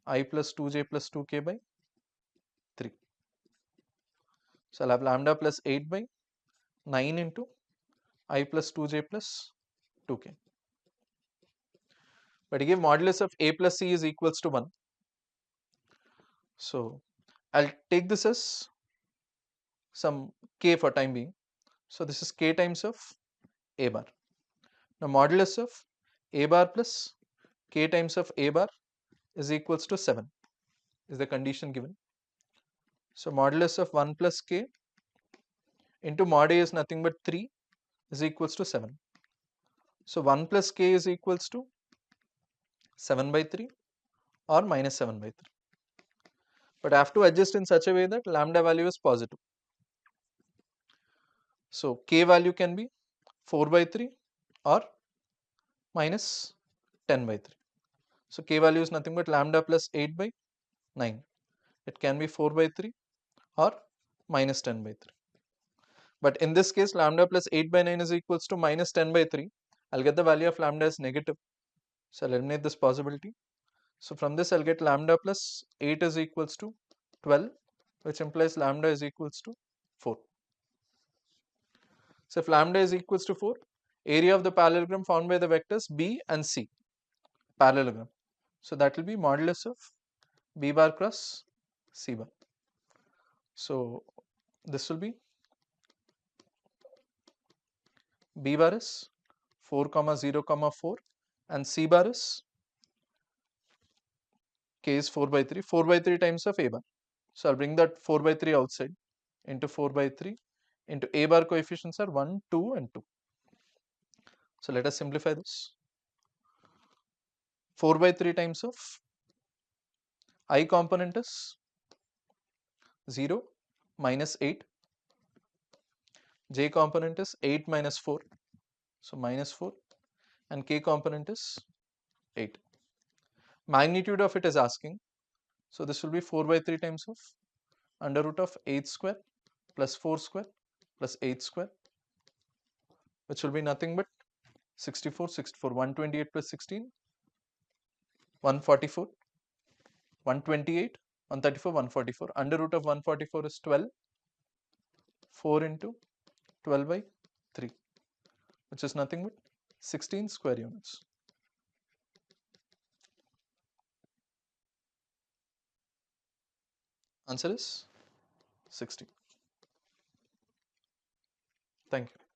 I plus 2j plus 2k by 3. So I'll have lambda plus 8 by 9 into I plus 2j plus 2k. But again, modulus of A plus C is equals to 1. So I'll take this as some k for time being. So this is k times of A bar. Now modulus of A bar plus k times of A bar is equals to 7 is the condition given. So modulus of 1 plus k into mod A is nothing but 3 is equals to 7. So 1 plus k is equals to 7 by 3 or minus 7 by 3. But I have to adjust in such a way that lambda value is positive. So k value can be 4 by 3 or minus 10 by 3. So k value is nothing but lambda plus 8 by 9. It can be 4 by 3 or minus 10 by 3. But in this case, lambda plus 8 by 9 is equals to minus 10 by 3. I'll get the value of lambda as negative. So I'll eliminate this possibility. So from this I'll get lambda plus 8 is equals to 12, which implies lambda is equals to 4. So if lambda is equals to 4, area of the parallelogram found by the vectors B and C, parallelogram. So that will be modulus of B bar cross C bar. So this will be B bar is 4 comma 0 comma 4 and C bar is K is 4 by 3, 4 by 3 times of A bar. So I'll bring that 4 by 3 outside into 4 by 3 into A bar coefficients are 1, 2 and 2. So let us simplify this. 4 by 3 times of I component is 0 minus 8, J component is 8 minus 4, so minus 4, and K component is 8. Magnitude of it is asking, so this will be 4 by 3 times of under root of 8 square plus 4 square plus 8 square, which will be nothing but 64, 128 plus 16, 144, 128, 134, 144. Under root of 144 is 12, 4 into 12 by 3, which is nothing but 16 square units. Answer is 60. Thank you.